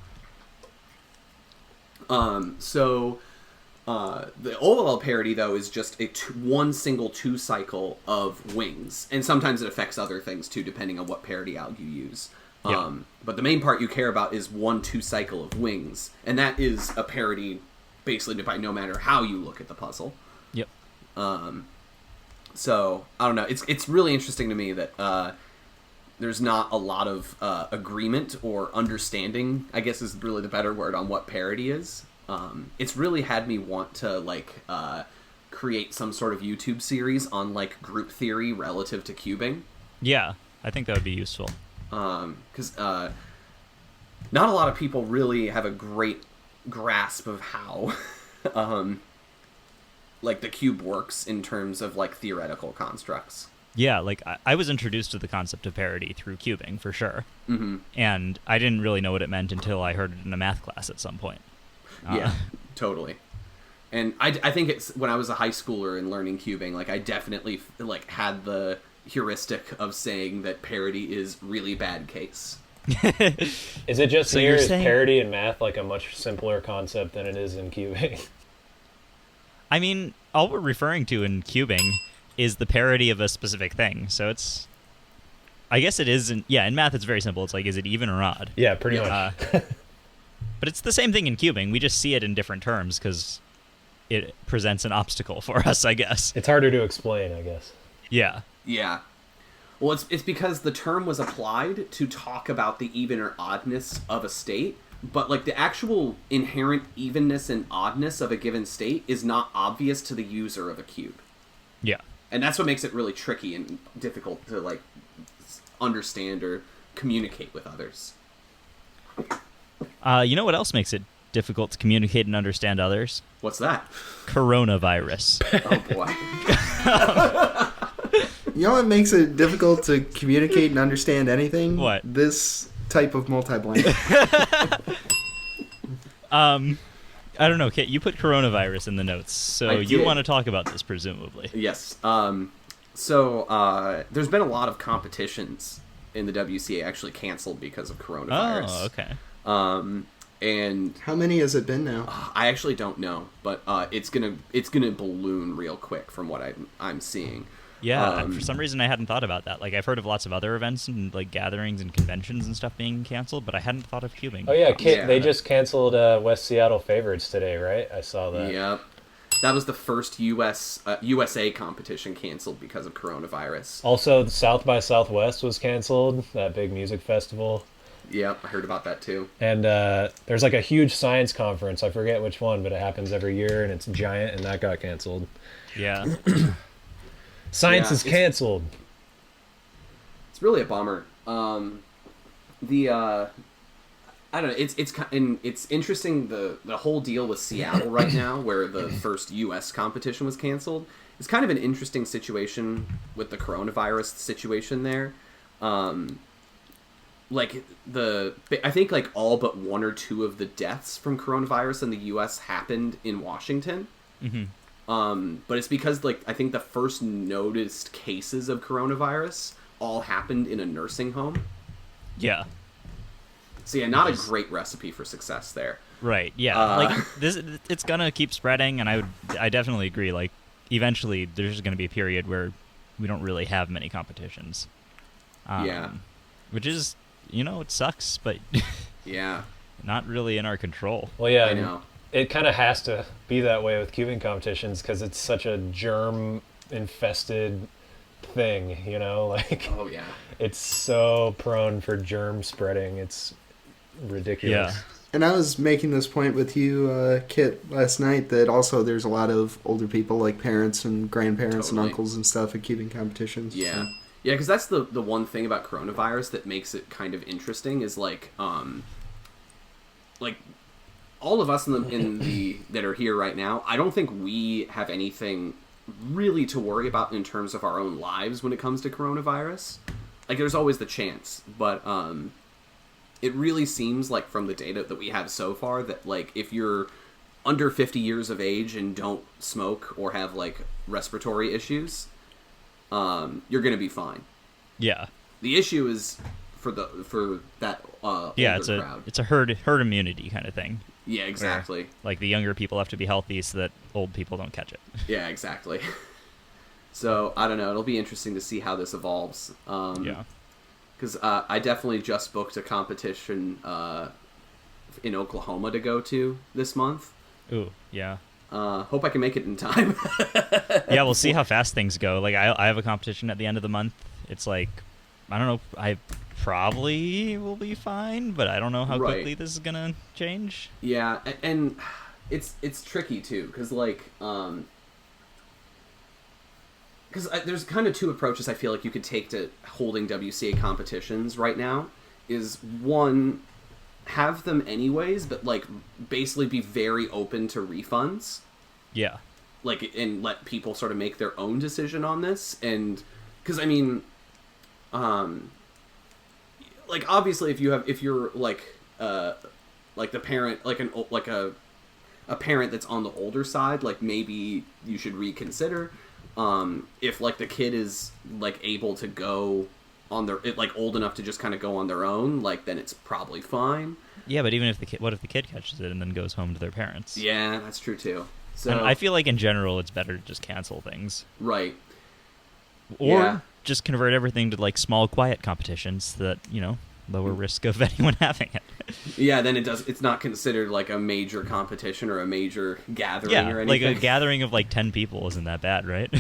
The OLL parity, though, is just one single 2 cycle of wings. And sometimes it affects other things, too, depending on what parity alg you use. Yeah. But the main part you care about is 1 2 cycle of wings. And that is a parity basically by no matter how you look at the puzzle. Yep. So I don't know. It's really interesting to me that there's not a lot of agreement or understanding, I guess is really the better word, on what parity is. It's really had me want to like create some sort of YouTube series on like group theory relative to cubing. Yeah, I think that would be useful. Because not a lot of people really have a great grasp of how like the cube works in terms of like theoretical constructs. Yeah, like I was introduced to the concept of parity through cubing, for sure. Mm-hmm. And I didn't really know what it meant until I heard it in a math class at some point. Yeah, totally. And I think it's when I was a high schooler and learning cubing, like I definitely like had the heuristic of saying that parity is really bad case. Is it just So here? you're Is saying- parity in math like a much simpler concept than it is in cubing? I mean, all we're referring to in cubing is the parity of a specific thing. So it's, I guess it is, in math it's very simple. It's like, is it even or odd? Yeah, pretty much. But it's the same thing in cubing. We just see it in different terms because it presents an obstacle for us, I guess. It's harder to explain, I guess. Yeah. Yeah. Well, it's because the term was applied to talk about the even or oddness of a state, but like the actual inherent evenness and oddness of a given state is not obvious to the user of a cube. Yeah. And that's what makes it really tricky and difficult to like understand or communicate with others. You know what else makes it difficult to communicate and understand others? What's that? Coronavirus. Oh boy. You know what makes it difficult to communicate and understand anything? What? This type of multi-blank. I don't know, Kit, you put coronavirus in the notes, so I you did. want to talk about this, presumably. Yes. So there's been a lot of competitions in the WCA actually canceled because of coronavirus. Oh, okay. And How many has it been now? I actually don't know, but it's gonna balloon real quick from what I'm seeing. Yeah, for some reason I hadn't thought about that. Like, I've heard of lots of other events and, like, gatherings and conventions and stuff being canceled, but I hadn't thought of cubing. Oh yeah, Kit, Yeah. they just canceled West Seattle Favorites today, right? I saw that. Yep. That was the first USA competition canceled because of coronavirus. Also, South by Southwest was canceled, that big music festival. Yep, I heard about that too. And there's like a huge science conference, I forget which one, but it happens every year and it's giant, and that got canceled. Yeah. Science Yeah, is canceled. It's really a bummer. I don't know. It's interesting the whole deal with Seattle right now, where the first U.S. competition was canceled. It's kind of an interesting situation with the coronavirus situation there. I think like all but one or two of the deaths from coronavirus in the U.S. happened in Washington. Mm-hmm. But it's because like I think the first noticed cases of coronavirus all happened in a nursing home. Yeah. So yeah, not a great recipe for success there. Right. Yeah. Like it's gonna keep spreading, and I definitely agree. Like, eventually, there's gonna be a period where we don't really have many competitions. Yeah. Which is, it sucks, but Yeah, not really in our control. Well, yeah, I and know. it kind of has to be that way with cubing competitions because it's such a germ-infested thing, Like, Oh yeah. it's so prone for germ spreading. It's ridiculous. Yeah. And I was making this point with you, Kit, last night, that also there's a lot of older people, like parents and grandparents Totally. and uncles and stuff at cubing competitions. Yeah. so. Yeah, because that's the one thing about coronavirus that makes it kind of interesting is like all of us in the that are here right now, I don't think we have anything really to worry about in terms of our own lives when it comes to coronavirus. Like, there's always the chance, but it really seems like from the data that we have so far that like if you're under 50 years of age and don't smoke or have like respiratory issues, you're gonna be fine. Yeah. The issue is for that Yeah. older crowd. It's a herd immunity kind of thing. Yeah, exactly. Like, the younger people have to be healthy so that old people don't catch it. Yeah, exactly. So I don't know. It'll be interesting to see how this evolves. Yeah. Because I definitely just booked a competition in Oklahoma to go to this month. Ooh, yeah. Hope I can make it in time. Yeah, we'll see how fast things go. Like, I have a competition at the end of the month. It's like, I don't know, I probably will be fine, but I don't know how quickly this is gonna change. Yeah, and it's tricky too, because like, because there's kind of two approaches I feel like you could take to holding WCA competitions right now. Is one, have them anyways, but like basically be very open to refunds. Yeah. Like, and let people sort of make their own decision on this. And because I mean, like obviously if you're like the parent, like a parent that's on the older side, like maybe you should reconsider. If like the kid is like able to go on their, like old enough to just kind of go on their own, like then it's probably fine. Yeah, but even if what if the kid catches it and then goes home to their parents? Yeah, that's true too. So And I feel like in general it's better to just cancel things. Right. Or just convert everything to like small quiet competitions so that, you know, lower risk of anyone having it. Yeah, then it's not considered like a major competition or a major gathering or anything. Like a gathering of like 10 people isn't that bad, right?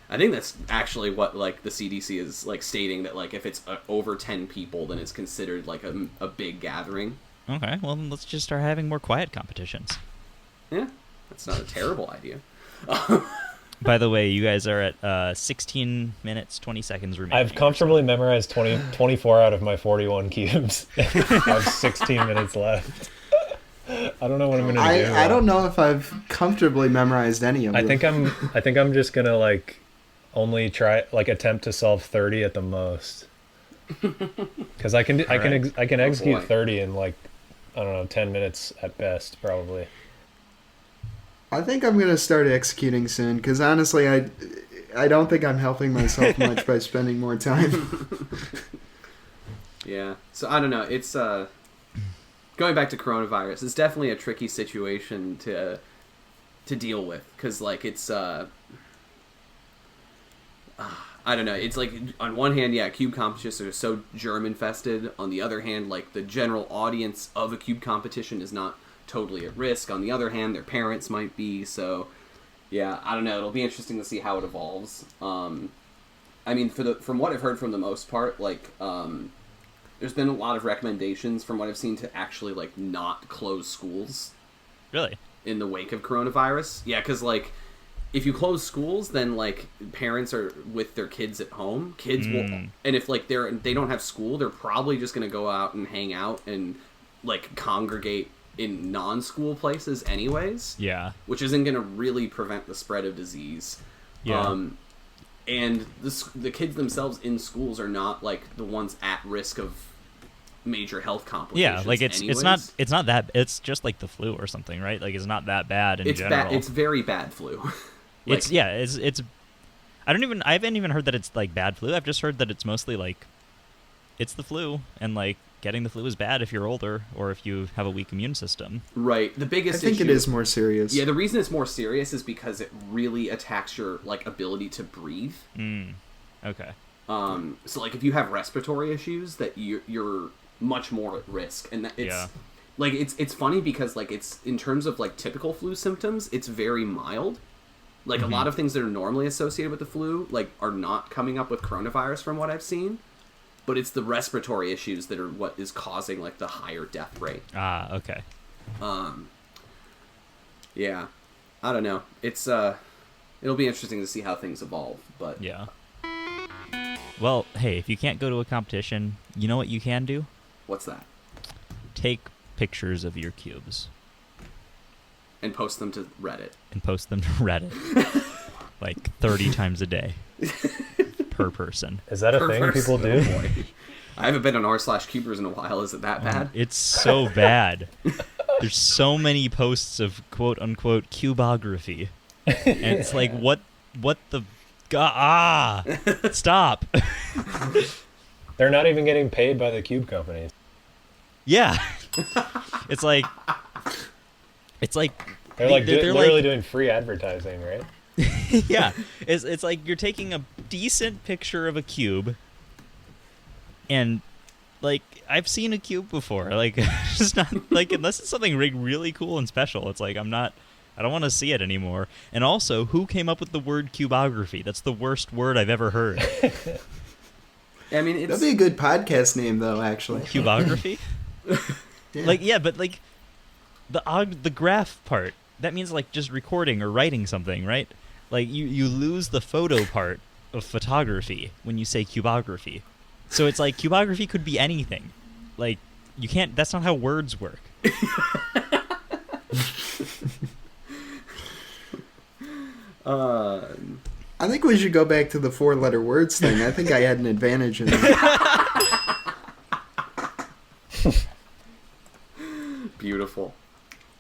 I think that's actually what like the CDC is like stating, that like if it's over 10 people, then it's considered like a big gathering. Okay, well then let's just start having more quiet competitions. Yeah, that's not a terrible idea. By the way, you guys are at 16 minutes, 20 seconds remaining. I've comfortably memorized 24 out of my 41 cubes. I have 16 minutes left. I don't know what I'm gonna do. I don't know if I've comfortably memorized any of them. I think I'm just gonna like only attempt to solve 30 at the most. Because I can execute 30 in like, I don't know, 10 minutes at best, probably. I think I'm going to start executing soon, because honestly, I don't think I'm helping myself much by spending more time. Yeah, so I don't know. It's going back to coronavirus. It's definitely a tricky situation to deal with, because like it's I don't know. It's like on one hand, yeah, cube competitions are so germ infested. On the other hand, like the general audience of a cube competition is not totally at risk. On the other hand, their parents might be. So yeah, I don't know. It'll be interesting to see how it evolves. I mean, from what I've heard, from the most part, like there's been a lot of recommendations from what I've seen to actually like not close schools. Really? In the wake of coronavirus. Yeah, because like if you close schools, then like parents are with their kids at home. Kids will, and if like they don't have school, they're probably just gonna go out and hang out and like congregate in non-school places anyways. Yeah. Which isn't gonna really prevent the spread of disease. Yeah. And the kids themselves in schools are not like the ones at risk of major health complications. Yeah, like it's not that, it's just like the flu or something, right? Like it's not that bad in general. It's very bad flu. Like, it's I haven't even heard that it's like bad flu. I've just heard that it's mostly like it's the flu, and like getting the flu is bad if you're older or if you have a weak immune system. Right. The biggest I think it is more serious. Yeah, the reason it's more serious is because it really attacks your like ability to breathe. Okay. So like if you have respiratory issues, that you're much more at risk, and that it's like it's funny because like it's in terms of like typical flu symptoms, it's very mild. Like a lot of things that are normally associated with the flu like are not coming up with coronavirus from what I've seen. But it's the respiratory issues that are what is causing like the higher death rate. Ah, okay. Yeah. I don't know. It's it'll be interesting to see how things evolve, but yeah. Well, hey, if you can't go to a competition, you know what you can do? What's that? Take pictures of your cubes and post them to Reddit. Like 30 times a day. Per person. Is that a thing people do? I haven't been on r/cubers in a while. Is it that bad? It's so bad. There's so many posts of quote unquote cubography, and it's like what the stop. They're not even getting paid by the cube companies. Yeah, it's like they're literally doing free advertising, right? Yeah, it's like you're taking a decent picture of a cube and like I've seen a cube before. Like it's just not like unless it's something really cool and special. It's like I don't want to see it anymore. And also, who came up with the word cubography? That's the worst word I've ever heard. I mean, it's... That'd be a good podcast name, though. Actually, Cubography. Yeah. Like but like the graph part, that means like just recording or writing something, right? Like you lose the photo part of photography when you say cubography. So it's like cubography could be anything. Like you can't. That's not how words work. I think we should go back to the 4-letter words thing. I think I had an advantage in that. Beautiful.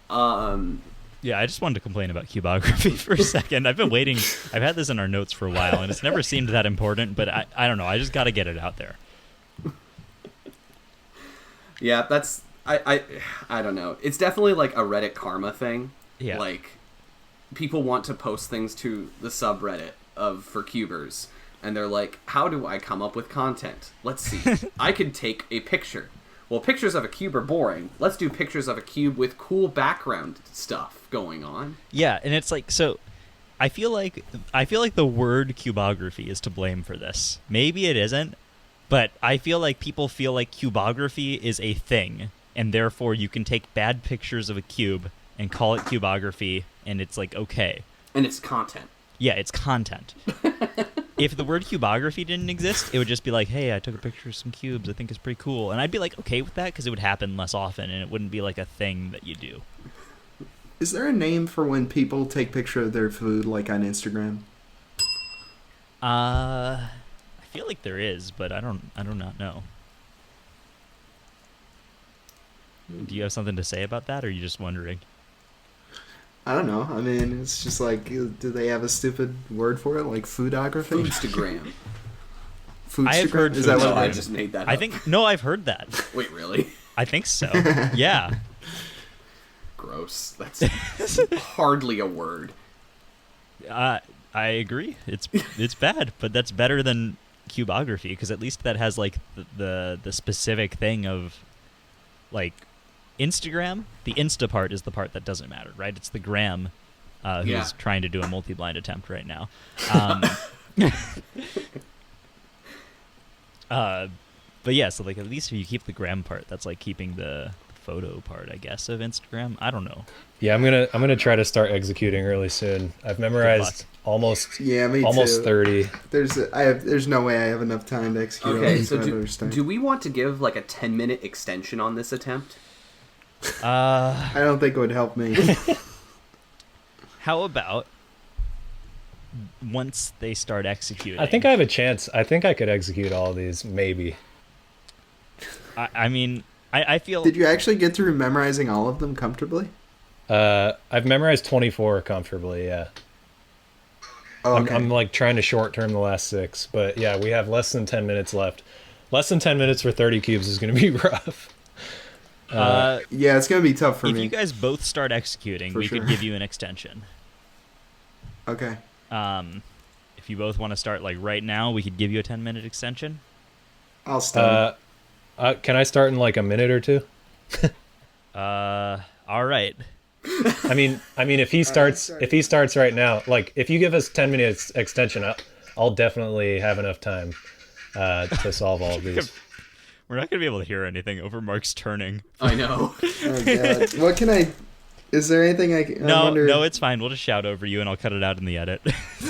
Yeah, I just wanted to complain about cubography for a second. I've been waiting. I've had this in our notes for a while, and it's never seemed that important, but I don't know. I just got to get it out there. Yeah, that's... I don't know. It's definitely like a Reddit karma thing. Yeah. Like, people want to post things to the subreddit for cubers, and they're like, how do I come up with content? Let's see. I could take a picture. Well, pictures of a cube are boring. Let's do pictures of a cube with cool background stuff going on. Yeah, and it's like, so I feel like the word cubography is to blame for this. Maybe it isn't, but I feel like people feel like cubography is a thing, and therefore you can take bad pictures of a cube and call it cubography, and it's like okay. And it's content. Yeah, it's content. If the word cubography didn't exist, it would just be like, hey, I took a picture of some cubes. I think it's pretty cool. And I'd be like okay with that because it would happen less often and it wouldn't be like a thing that you do. Is there a name for when people take picture of their food, like on Instagram? I feel like there is, but I do not know. Do you have something to say about that, or are you just wondering? I don't know. I mean, it's just like, do they have a stupid word for it, like foodography? Foodstagram. Foodstagram? I have heard Is that No, what I it is? just made that up. I think no, I've heard that. Wait, really? I think so. Yeah. Gross. That's hardly a word. I agree. It's bad, but that's better than cubography because at least that has like the specific thing of like Instagram. The Insta part is the part that doesn't matter, right? It's the gram who's trying to do a multi-blind attempt right now. But yeah, so like at least if you keep the gram part, that's like keeping the photo part, I guess, of Instagram. I don't know. Yeah, I'm gonna try to start executing really soon. I've memorized almost Yeah, me almost too. 30. There's no way I have enough time to execute all Okay, these. so I've ever started. do we want to give like a 10-minute extension on this attempt? I don't think it would help me. How about once they start executing? I think I have a chance. I think I could execute all of these, maybe. I mean, I feel... Did you actually get through memorizing all of them comfortably? I've memorized 24 comfortably, yeah. Oh, okay. I'm like trying to short term the last 6, but yeah, we have less than 10 minutes left. Less than 10 minutes for 30 cubes is going to be rough. Yeah, it's gonna be tough for if me. you guys both start executing, For we sure. could give you an extension. Okay. If you both want to start like right now, we could give you a 10-minute extension. I'll start. Can I start in like a minute or two? All right. I mean, if he starts right now, like if you give us 10 minutes extension, I'll definitely have enough time to solve all of these. We're not going to be able to hear anything over Mark's turning. I know. Oh, God. What can I... Is there anything I can... No, it's fine. We'll just shout over you and I'll cut it out in the edit.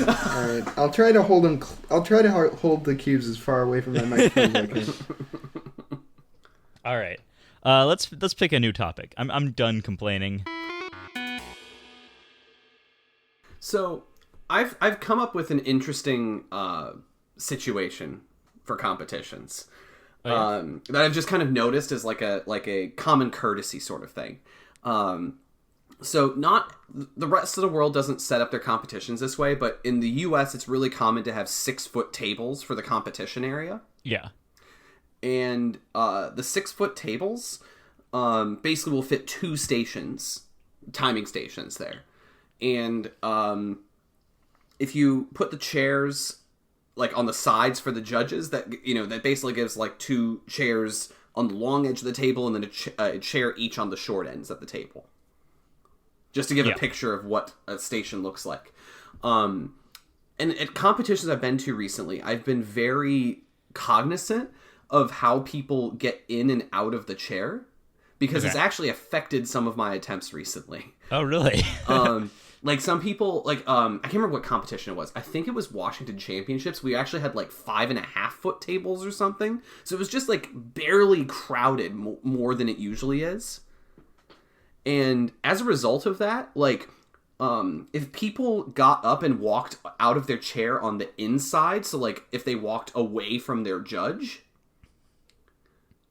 Alright, I'll try to hold them... I'll try to hold the cubes as far away from my microphone as I can. All right. Let's pick a new topic. I'm done complaining. So, I've come up with an interesting situation for competitions that I've just kind of noticed as like a common courtesy sort of thing. So not the rest of the world doesn't set up their competitions this way, but in the U.S. it's really common to have 6-foot tables for the competition area. Yeah. And the 6-foot tables basically will fit 2 timing stations there. And if you put the chairs like on the sides for the judges, that basically gives like 2 chairs on the long edge of the table and then a chair each on the short ends of the table. Just to give a picture of what a station looks like. And at competitions I've been to recently, I've been very cognizant of how people get in and out of the chair, because it's actually affected some of my attempts recently. Oh, really? Like some people, like, I can't remember what competition it was. I think it was Washington Championships. We actually had like 5.5-foot tables or something. So it was just like barely crowded more than it usually is. And as a result of that, like, if people got up and walked out of their chair on the inside, so like if they walked away from their judge,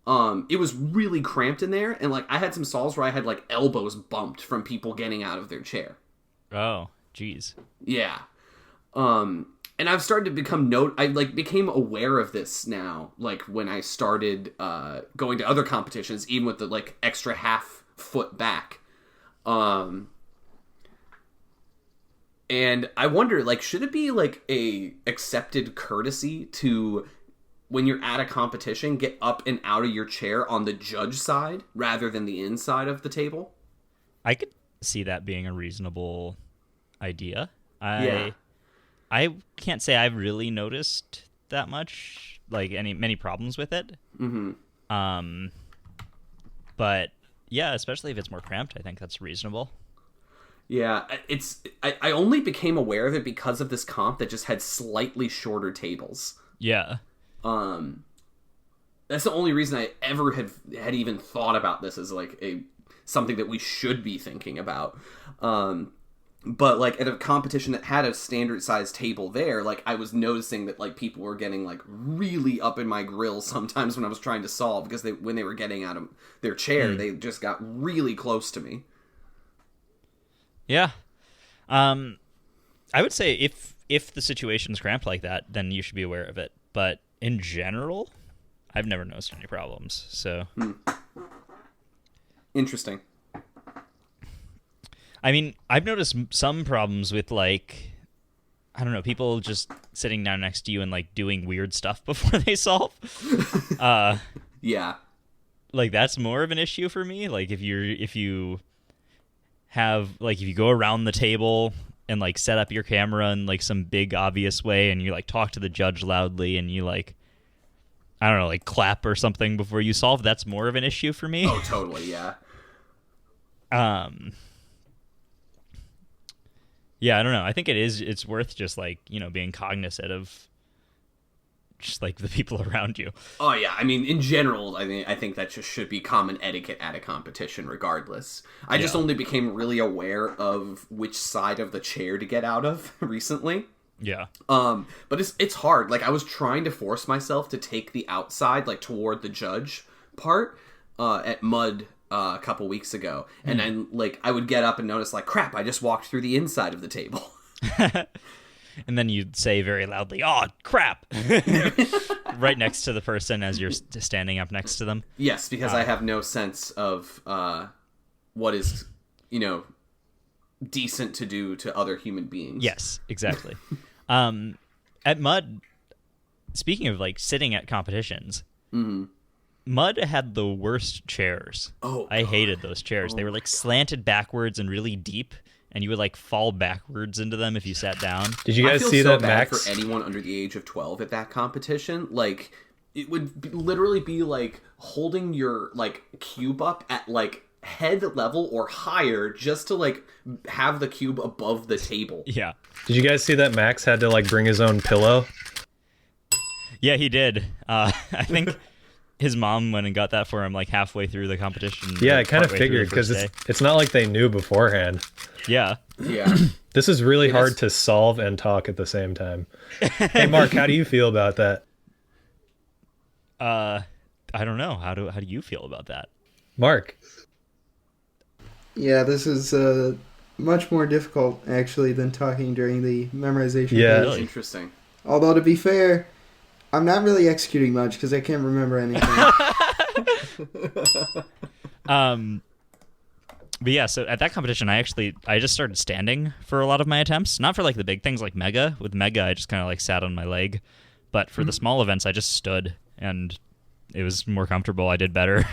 it was really cramped in there. And like I had some stalls where I had like elbows bumped from people getting out of their chair. Oh, geez. Yeah. And I've started to become I like became aware of this now, like when I started going to other competitions, even with the like extra half foot back. And I wonder, like, should it be like a accepted courtesy to, when you're at a competition, get up and out of your chair on the judge side rather than the inside of the table? I could see that being a reasonable idea. Yeah. I can't say I've really noticed that much, like many problems with it. Mm-hmm. But yeah, especially if it's more cramped, I think that's reasonable. Yeah, I only became aware of it because of this comp that just had slightly shorter tables. Yeah. That's the only reason I ever had even thought about this as like something that we should be thinking about. But like at a competition that had a standard size table there, like I was noticing that like people were getting like really up in my grill sometimes when I was trying to solve, because when they were getting out of their chair, they just got really close to me. Yeah. I would say if the situation's cramped like that, then you should be aware of it. But in general, I've never noticed any problems. So Interesting. I mean, I've noticed some problems with, like, I don't know, people just sitting down next to you and like doing weird stuff before they solve. Yeah. Like that's more of an issue for me. Like if you have, like, if you go around the table and like set up your camera in like some big obvious way and you like talk to the judge loudly and you like, I don't know, like clap or something before you solve, that's more of an issue for me. Oh, totally. Yeah. Yeah, I don't know. I think it's worth just like, you know, being cognizant of just like the people around you. Oh yeah, I mean, in general, I think that just should be common etiquette at a competition, regardless. I just only became really aware of which side of the chair to get out of recently. Yeah. But it's hard. Like I was trying to force myself to take the outside, like toward the judge part, at Mud a couple weeks ago, and then like I would get up and notice like, crap, I just walked through the inside of the table. And then you'd say very loudly, "Oh, crap!" right next to the person as you're standing up next to them. Yes, because I have no sense of what is, you know, decent to do to other human beings. Yes, exactly. At Mud, speaking of like sitting at competitions, Mud had the worst chairs. Oh, I hated those chairs. They were like slanted backwards and really deep, and you would like fall backwards into them if you sat down. Did you guys see so that, bad Max? for anyone under the age of 12 at that competition? Like, it would literally be like holding your like cube up at like head level or higher just to like have the cube above the table. Yeah. Did you guys see that Max had to like bring his own pillow? Yeah, he did. I think his mom went and got that for him like halfway through the competition. Yeah, I like, kind of partway through the figured, because first day. it's not like they knew beforehand. Yeah. Yeah. This is really It hard is. to solve and talk at the same time. Hey, Mark, how do you feel about that? I don't know. How do you feel about that? Mark? Yeah, this is much more difficult, actually, than talking during the memorization Yeah. phase. Really? Interesting. Although, to be fair, I'm not really executing much because I can't remember anything. But yeah, so at that competition, I just started standing for a lot of my attempts. Not for like the big things like Mega. With Mega, I just kind of like sat on my leg. But for the small events, I just stood and it was more comfortable. I did better.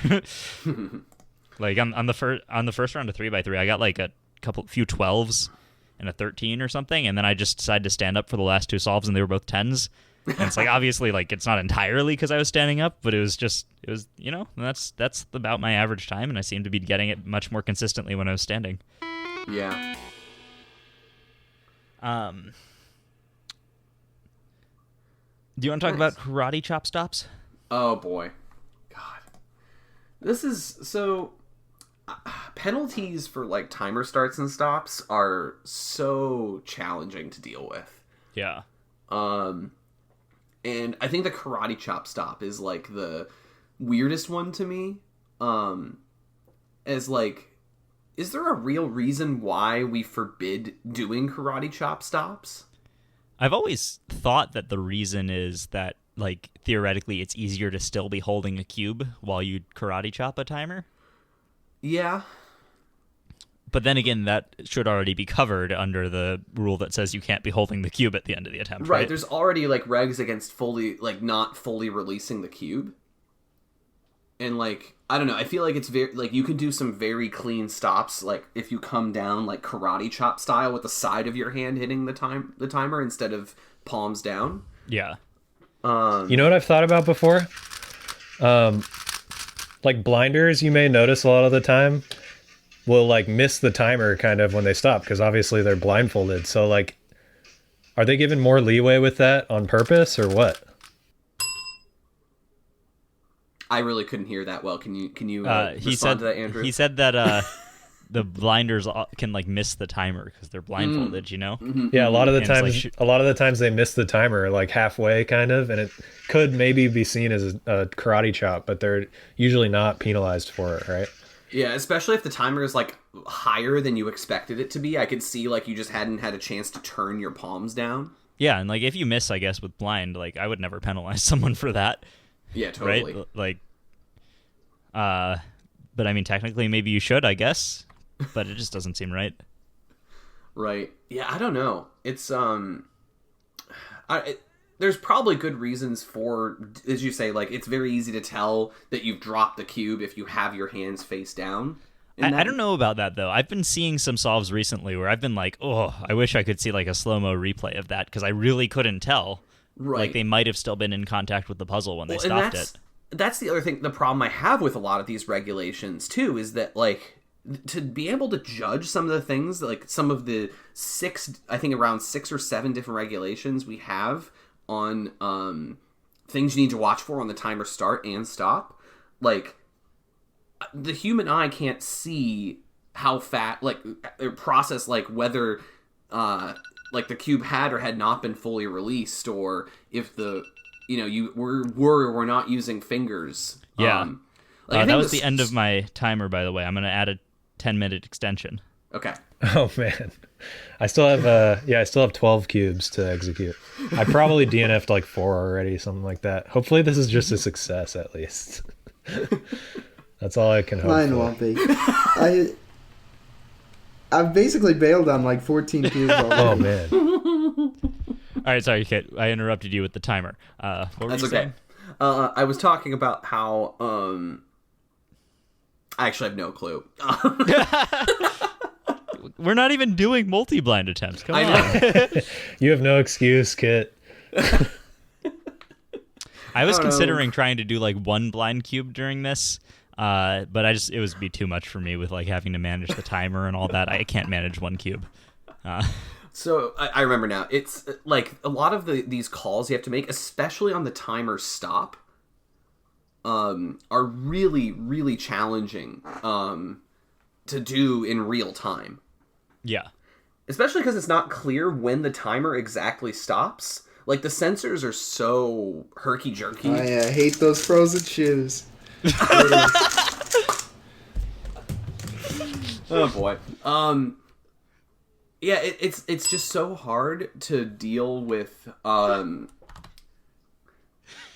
Like on the first round of 3x3, I got like a few 12s and a 13 or something, and then I just decided to stand up for the last two solves, and they were both 10s. And it's like, obviously, like, it's not entirely because I was standing up, but it was that's about my average time, and I seemed to be getting it much more consistently when I was standing. Yeah. Do you want to talk about karate chop stops? Oh boy, God, this is so. Penalties for like timer starts and stops are so challenging to deal with. Yeah. And I think the karate chop stop is like the weirdest one to me. As like, is there a real reason why we forbid doing karate chop stops? I've always thought that the reason is that, like, theoretically it's easier to still be holding a cube while you karate chop a timer. Yeah. But then again, that should already be covered under the rule that says you can't be holding the cube at the end of the attempt, right? There's already, like, regs against not fully releasing the cube. And, like, I don't know, I feel like it's very, like, you can do some very clean stops, like, if you come down, like, karate chop style with the side of your hand hitting the timer instead of palms down. Yeah. You know what I've thought about before? Like blinders, you may notice a lot of the time will like miss the timer kind of when they stop because obviously they're blindfolded. So like, are they given more leeway with that on purpose or what? I really couldn't hear that well. Can you he respond said to that, Andrew? He said that the blinders can like miss the timer because they're blindfolded, you know? Yeah, a lot of the And times they miss the timer like halfway kind of, and it could maybe be seen as a karate chop, but they're usually not penalized for it, right? Yeah, especially if the timer is like higher than you expected it to be. I could see like you just hadn't had a chance to turn your palms down. Yeah, and like if you miss, I guess with blind, like I would never penalize someone for that. Yeah, totally. Right? Like, but I mean, technically, maybe you should, I guess, but it just doesn't seem right. Right. Yeah, I don't know. It's there's probably good reasons for, as you say, like it's very easy to tell that you've dropped the cube if you have your hands face down. I don't know about that though. I've been seeing some solves recently where I've been like, oh, I wish I could see like a slow-mo replay of that because I really couldn't tell. Right. Like they might have still been in contact with the puzzle when they stopped it. That's the other thing. The problem I have with a lot of these regulations too is that like to be able to judge some of the things, like some of the around 6 or 7 different regulations we have on things you need to watch for on the timer start and stop. Like the human eye can't see how fast, like process, like whether like the cube had or had not been fully released, or if the you were or were not using fingers. Yeah. That was the end of my timer, by the way. I'm going to add a 10-minute extension. Okay. Oh man, I still have 12 cubes to execute. I probably DNF'd like 4 already, something like that. Hopefully this is just a success at least. That's all I can hope Mine for. won't be. I've basically bailed on like 14 cubes already. Oh man. All right, sorry, Kit. I interrupted you with the timer. What were That's you okay. saying? I was talking about how I actually have no clue. We're not even doing multi-blind attempts. Come on. You have no excuse, Kit. I was considering trying to do like one blind cube during this, but it would be too much for me with like having to manage the timer and all that. I can't manage one cube. So I remember now. It's like a lot of these calls you have to make, especially on the timer stop, are really, really challenging to do in real time. Yeah. Especially because it's not clear when the timer exactly stops. Like the sensors are so herky-jerky. I hate those frozen shoes. Oh boy. Yeah, it's just so hard to deal with,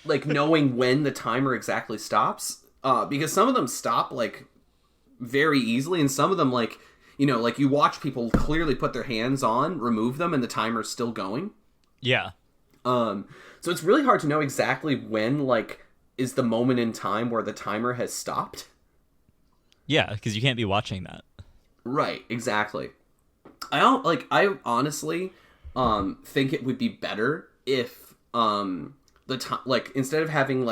like knowing when the timer exactly stops, because some of them stop like very easily, and some of them like like you watch people clearly put their hands on, remove them, and the timer's still going. Yeah. So it's really hard to know exactly when like is the moment in time where the timer has stopped. Yeah, because you can't be watching that. Right, exactly. I honestly think it would be better if instead of having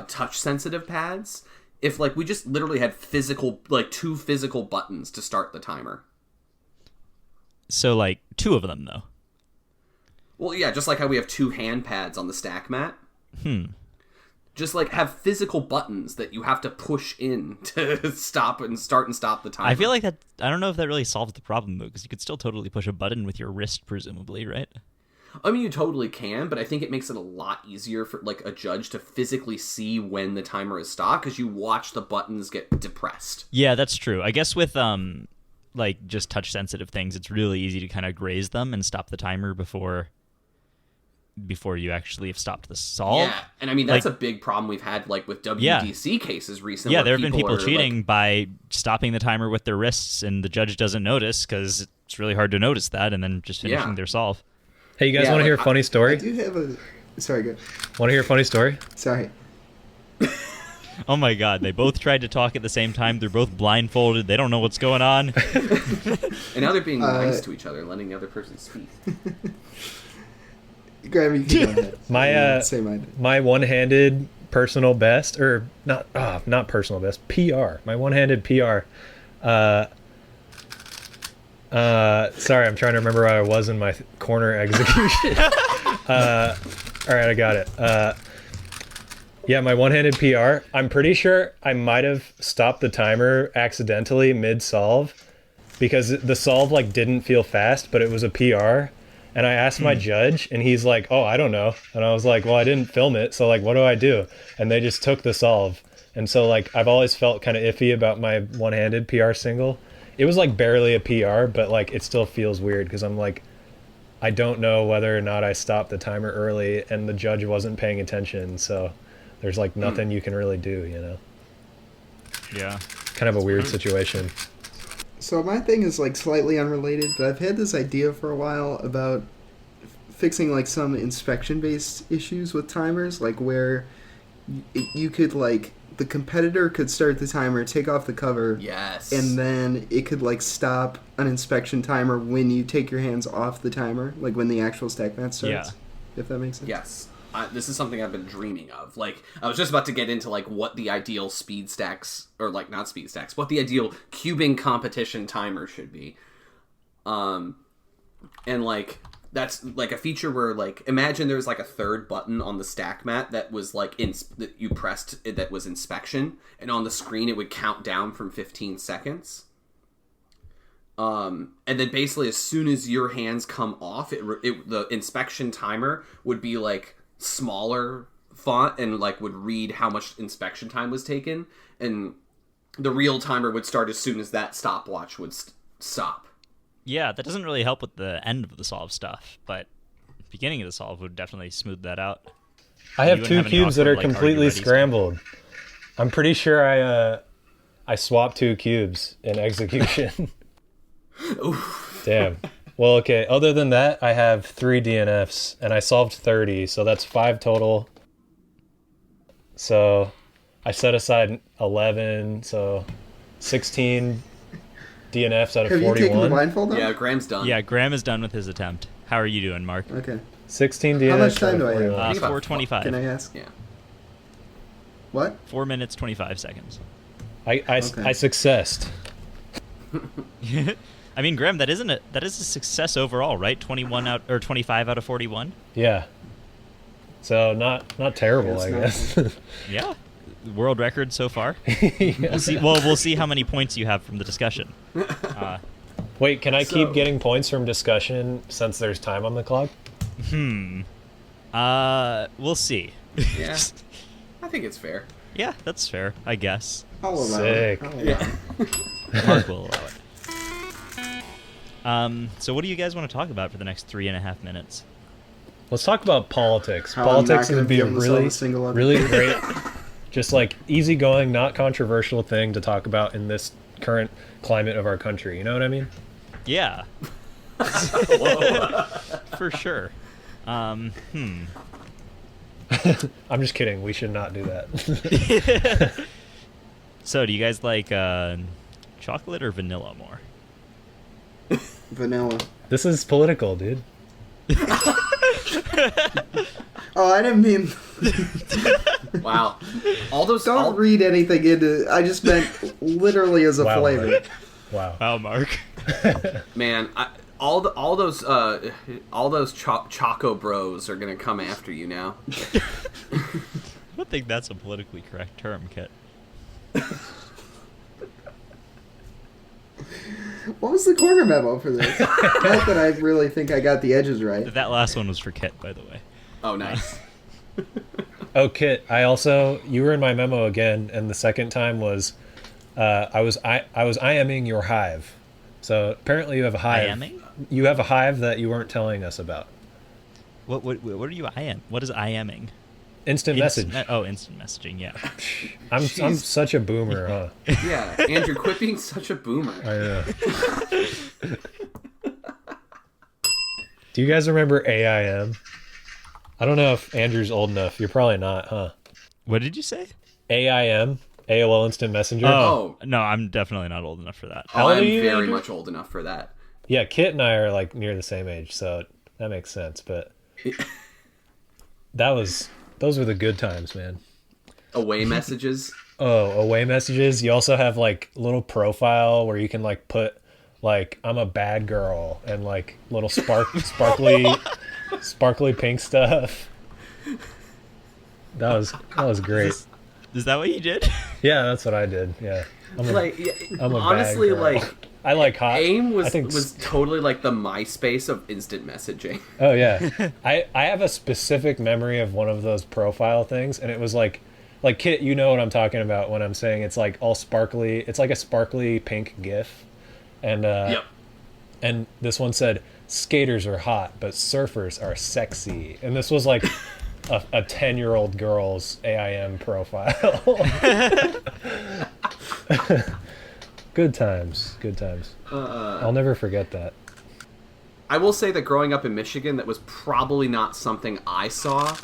touch sensitive pads, if we just literally had two physical buttons to start the timer. So two of them though. Well, yeah, just like how we have two hand pads on the stack mat. Just have physical buttons that you have to push in to start and stop the timer. I feel like that. I don't know if that really solves the problem though, because you could still totally push a button with your wrist, presumably, right? I mean, you totally can, but I think it makes it a lot easier for a judge to physically see when the timer is stopped because you watch the buttons get depressed. Yeah, that's true. I guess with just touch sensitive things, it's really easy to kind of graze them and stop the timer before you actually have stopped the solve. Yeah, and I mean that's a big problem we've had with WDC cases recently. Yeah, there have been people cheating by stopping the timer with their wrists, and the judge doesn't notice because it's really hard to notice that, and then just finishing their solve. Hey, you guys want to hear a funny story? I do have a... Sorry, go. Want to hear a funny story? Sorry. Oh my god, they both tried to talk at the same time. They're both blindfolded. They don't know what's going on. And now they're being nice to each other, letting the other person speak. Graham, you can go ahead. My one-handed personal best, or not personal best, PR. My one-handed PR. Sorry, I'm trying to remember where I was in my corner execution. All right, I got it. Yeah, my one-handed PR. I'm pretty sure I might have stopped the timer accidentally mid-solve because the solve didn't feel fast, but it was a PR. And I asked my judge, and he's like, "Oh, I don't know." And I was like, "Well, I didn't film it, so what do I do?" And they just took the solve. And so I've always felt kind of iffy about my one-handed PR single. It was barely a PR, but it still feels weird because I'm I don't know whether or not I stopped the timer early, and the judge wasn't paying attention. So there's nothing you can really do, you know? Yeah. Kind of a weird situation. So my thing is slightly unrelated, but I've had this idea for a while about fixing some inspection-based issues with timers, where you could the competitor could start the timer, take off the cover, yes, and then it could stop an inspection timer when you take your hands off the timer, when the actual stack mat starts. Yeah. If that makes sense. Yes. This is something I've been dreaming of. I was just about to get into what the ideal speed stacks, or not speed stacks, what the ideal cubing competition timer should be. And that's a feature where imagine there's a third button on the stack mat that was that you pressed that was inspection, and on the screen it would count down from 15 seconds. And then basically as soon as your hands come off, the inspection timer would be smaller font and would read how much inspection time was taken, and the real timer would start as soon as that stopwatch would stop. Yeah, that doesn't really help with the end of the solve stuff, but beginning of the solve would definitely smooth that out. I have two cubes that are completely scrambled. I'm pretty sure I swapped two cubes in execution. Damn. Well, okay. Other than that, I have 3 DNFs, and I solved 30, so that's 5 total. So I set aside 11, so 16 DNFs out of 41. Have you taken the blindfold off? Yeah, Graham's done. Yeah, Graham is done with his attempt. How are you doing, Mark? Okay. 16 DNFs. How much time do I have? 4:25. Can I ask? Yeah. What? 4 minutes 25 seconds. I successed. I mean, Graham, that is a success overall, right? 25 out of 41. Yeah. So not terrible, I guess. Yeah. World record so far. Yeah. We'll see how many points you have from the discussion. Wait, can I keep getting points from discussion since there's time on the clock? We'll see. Yeah. I think it's fair. Yeah, that's fair, I guess. I'll allow Sick. it. Yeah. Mark will allow it. So what do you guys want to talk about for the next 3.5 minutes? Let's talk about politics. How I'm Politics not would be a gonna be able to really, solve a single other- really great, just easygoing, not controversial thing to talk about in this current climate of our country. You know what I mean? Yeah. For sure. I'm just kidding. We should not do that. So, do you guys like chocolate or vanilla more? Vanilla. This is political, dude. Oh, I didn't mean. Wow. All those. Don't read anything into. I just meant literally as a Wow, flavor. Mark. Wow. Wow, Mark. Man, all those Choco Bros are gonna come after you now. I don't think that's a politically correct term, Kit. What was the corner memo for this? Not that I really think I got the edges right. That last one was for Kit, by the way. Oh, nice. Oh, Kit, you were in my memo again, and the second time was, I was IMing your hive. So apparently you have a hive. IMing? You have a hive that you weren't telling us about. What are you IM? What is IMing? Instant message. Instant messaging, yeah. I'm such a boomer, huh? Yeah, Andrew, quit being such a boomer. I know. Do you guys remember AIM? I don't know if Andrew's old enough. You're probably not, huh? What did you say? AIM, AOL Instant Messenger. Oh. No, I'm definitely not old enough for that. How old are I'm you, very Andrew? much old enough for that. Yeah, Kit and I are like near the same age, so that makes sense. But those were the good times, man. Away messages. Oh, away messages. You also have like little profile where you can like put like I'm a bad girl and like little sparkly pink stuff. That was great. Is that what you did? Yeah, that's what I did. Yeah. I'm a Honestly, bad girl. like I like hot. AIM I think was totally like the MySpace of instant messaging. Oh yeah. I have a specific memory of one of those profile things, and it was like Kit, you know what I'm talking about when I'm saying it's like all sparkly. It's like a sparkly pink GIF, and Yep. and this one said skaters are hot, but surfers are sexy, and this was like a 10-year-old girl's AIM profile. Good times. I'll never forget that. I will say that growing up in Michigan, that was probably not something I saw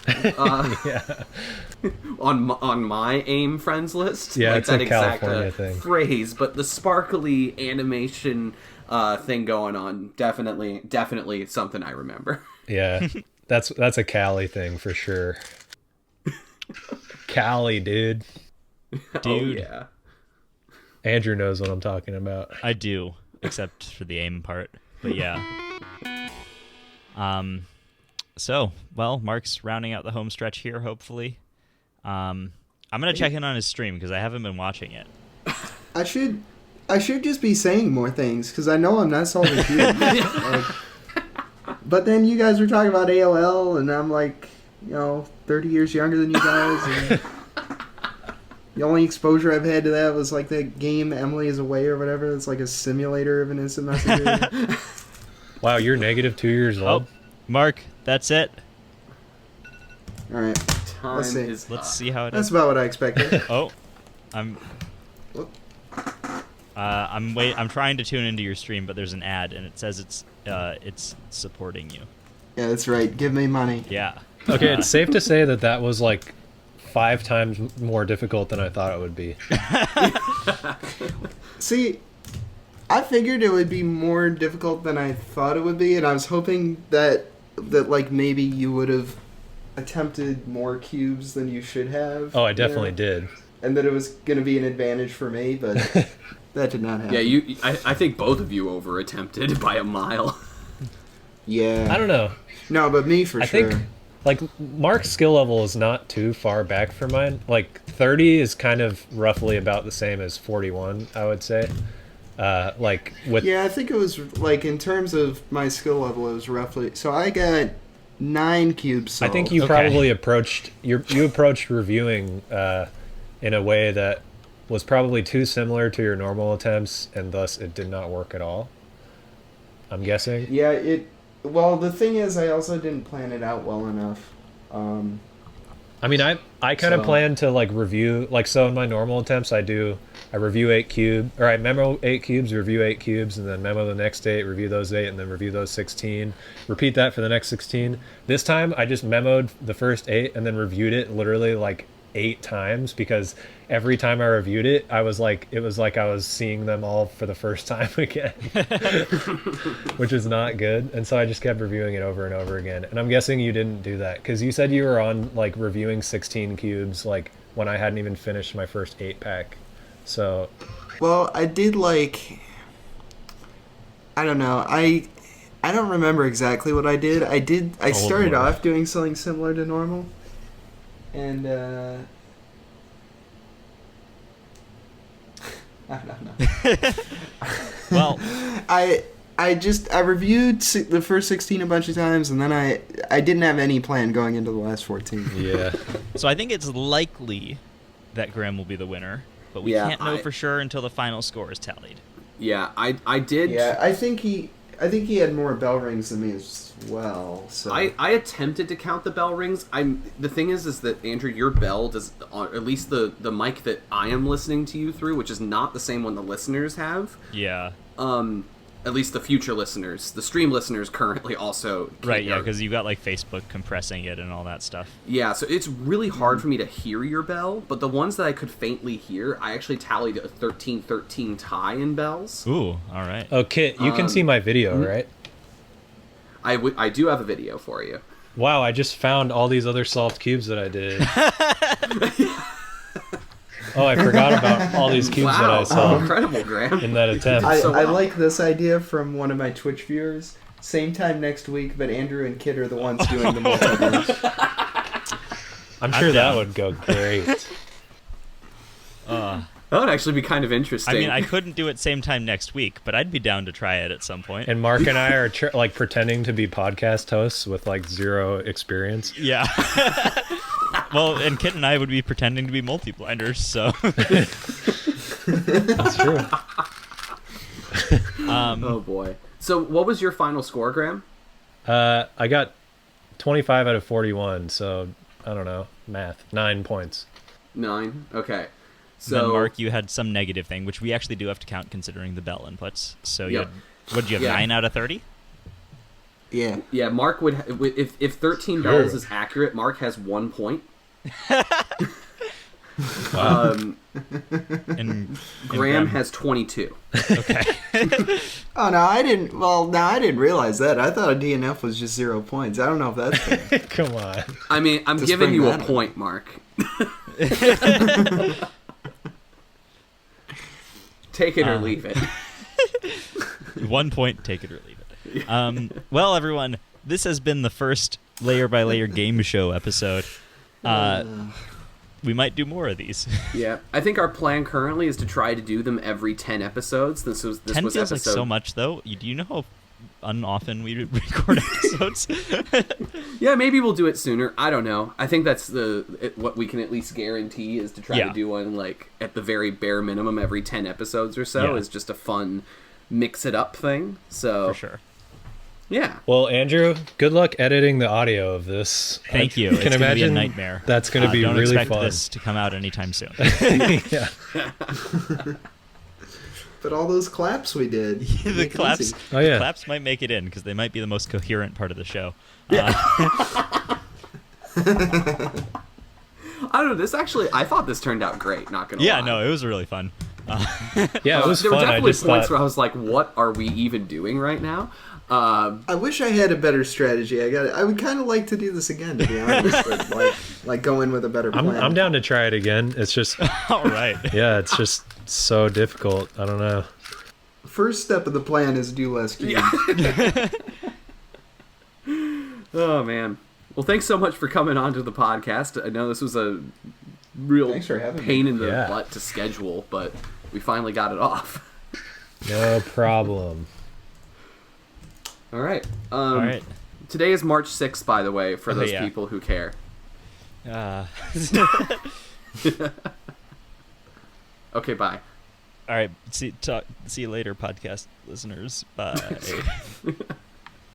on my AIM friends list. Yeah, like it's that a exact California thing. phrase, but the sparkly animation thing going on, definitely something I remember. Yeah, that's a Cali thing for sure. Cali, dude. Dude. Oh, yeah. Andrew knows what I'm talking about. I do, except for the aim part. But yeah. So, well, Mark's rounding out the home stretch here, hopefully. I'm gonna check in on his stream because I haven't been watching it. I should just be saying more things because I know I'm not solving cubes. But then you guys were talking about AOL, and I'm like, 30 years younger than you guys. And the only exposure I've had to that was like that game Emily is Away or whatever. It's like a simulator of an instant messenger. Wow, you're negative 2 years old. Oh, Mark, that's it. All right. Time Let's see. is Let's up. see how it That's is. about what I expected. Oh, I'm Whoop. I'm trying to tune into your stream, but there's an ad and it says it's supporting you. Yeah, that's right. Give me money. Yeah. Okay, it's safe to say that was like 5 times more difficult than I thought it would be. See, I figured it would be more difficult than I thought it would be, and I was hoping that like maybe you would have attempted more cubes than you should have. Oh, I definitely did. And that it was going to be an advantage for me, but that did not happen. Yeah, I think both of you over attempted by a mile. Yeah. I don't know. No, but me for I sure. think like Mark's skill level is not too far back from mine. Like 30 is kind of roughly about the same as 41, I would say. Like with Yeah, I think it was like in terms of my skill level, it was roughly. So I got 9 cubes I solved. think you Okay. probably approached you approached reviewing in a way that was probably too similar to your normal attempts, and thus it did not work at all. I'm guessing. Yeah, well, the thing is, I also didn't plan it out well enough. I'm I mean, I kind of plan to like review, like, so in my normal attempts, I review 8 cubes, or I memo 8 cubes, review 8 cubes, and then memo the next 8, review those 8, and then review those 16. Repeat that for the next 16. This time, I just memoed the first 8 and then reviewed it literally like 8 times, because every time I reviewed it, it was like I was seeing them all for the first time again, which is not good. And so I just kept reviewing it over and over again. And I'm guessing you didn't do that, because you said you were on like reviewing 16 cubes like when I hadn't even finished my first 8-pack. So, well, I did like, I don't know. I don't remember exactly what I did. I started off doing something similar to normal. And I don't know. Well, I reviewed the first 16 a bunch of times, and then I didn't have any plan going into the last 14. yeah. so I think it's likely that Graham will be the winner, but we can't know for sure until the final score is tallied. Yeah, I did. Yeah, I think he had more bell rings than me as well. So I attempted to count the bell rings. The thing is that Andrew, your bell does, or at least the mic that I am listening to you through, which is not the same one the listeners have. Yeah. At least the future listeners, the stream listeners currently also can't, Right, yeah, because you've got like Facebook compressing it and all that stuff. Yeah, so it's really hard for me to hear your bell, but the ones that I could faintly hear, I actually tallied a 13-13 tie in bells. Ooh, all right. Oh, Kit, you can see my video, right? I do have a video for you. Wow, I just found all these other solved cubes that I did. Oh, I forgot about all these cubes that I saw Incredible, Graham. in that attempt. I like this idea from one of my Twitch viewers. Same time next week, but Andrew and Kit are the ones doing the multiple. I'm sure that would go great. That would actually be kind of interesting. I mean, I couldn't do it same time next week, but I'd be down to try it at some point. And Mark and I are like pretending to be podcast hosts with like 0 experience. Yeah. Well, and Kit and I would be pretending to be multi-blinders, so. That's true. Oh boy. So what was your final score, Graham? I got 25 out of 41, so I don't know. Math. 9 points. 9? Okay. So then, Mark, you had some negative thing, which we actually do have to count considering the bell inputs. So you had, what did you have, 9 out of 30? Yeah. Yeah, Mark would, if 13 bells is accurate, Mark has 1 point. And Graham has 22. Okay. Oh no, I didn't realize that. I thought a DNF was just 0 points. I don't know if that's fair. Come on. I mean, I'm Just giving bring you a that up. point, Mark. Take it or leave it. 1 point, take it or leave it. Well, everyone, this has been the first Layer by Layer game show episode. We might do more of these. Yeah, I think our plan currently is to try to do them every 10 episodes. This 10 was feels episode... like so much, though. Do you know how unoften we record episodes? Yeah, maybe we'll do it sooner. I don't know. I think that's what we can at least guarantee is to try to do one, like, at the very bare minimum every 10 episodes or so. Is just a fun mix it up thing. So For sure. Yeah. Well, Andrew, good luck editing the audio of this. Thank you. Can It's going to be a imagine nightmare. That's going to be don't really expect fun. this to come out anytime soon. Yeah. But all those claps we did. The make it claps. easy. Oh, yeah. Claps might make it in because they might be the most coherent part of the show. I don't know. This actually, I thought this turned out great. Not gonna lie. Yeah, no, it was really fun. Yeah, it was there fun. were I definitely just points thought, where I was like, "What are we even doing right now?" I wish I had a better strategy. I would kind of like to do this again, to be honest. But like go in with a better plan. I'm down to try it again. It's just, All right. yeah, it's just so difficult. I don't know. First step of the plan is do less cubes. Oh man. Well, thanks so much for coming on to the podcast. I know this was a real Thanks for having pain me. in the Yeah. butt to schedule, but we finally got it off. No problem. All right. All right. Today is March 6th, by the way, for Oh, those yeah. people who care. Okay, bye. All right. See you later, podcast listeners. Bye.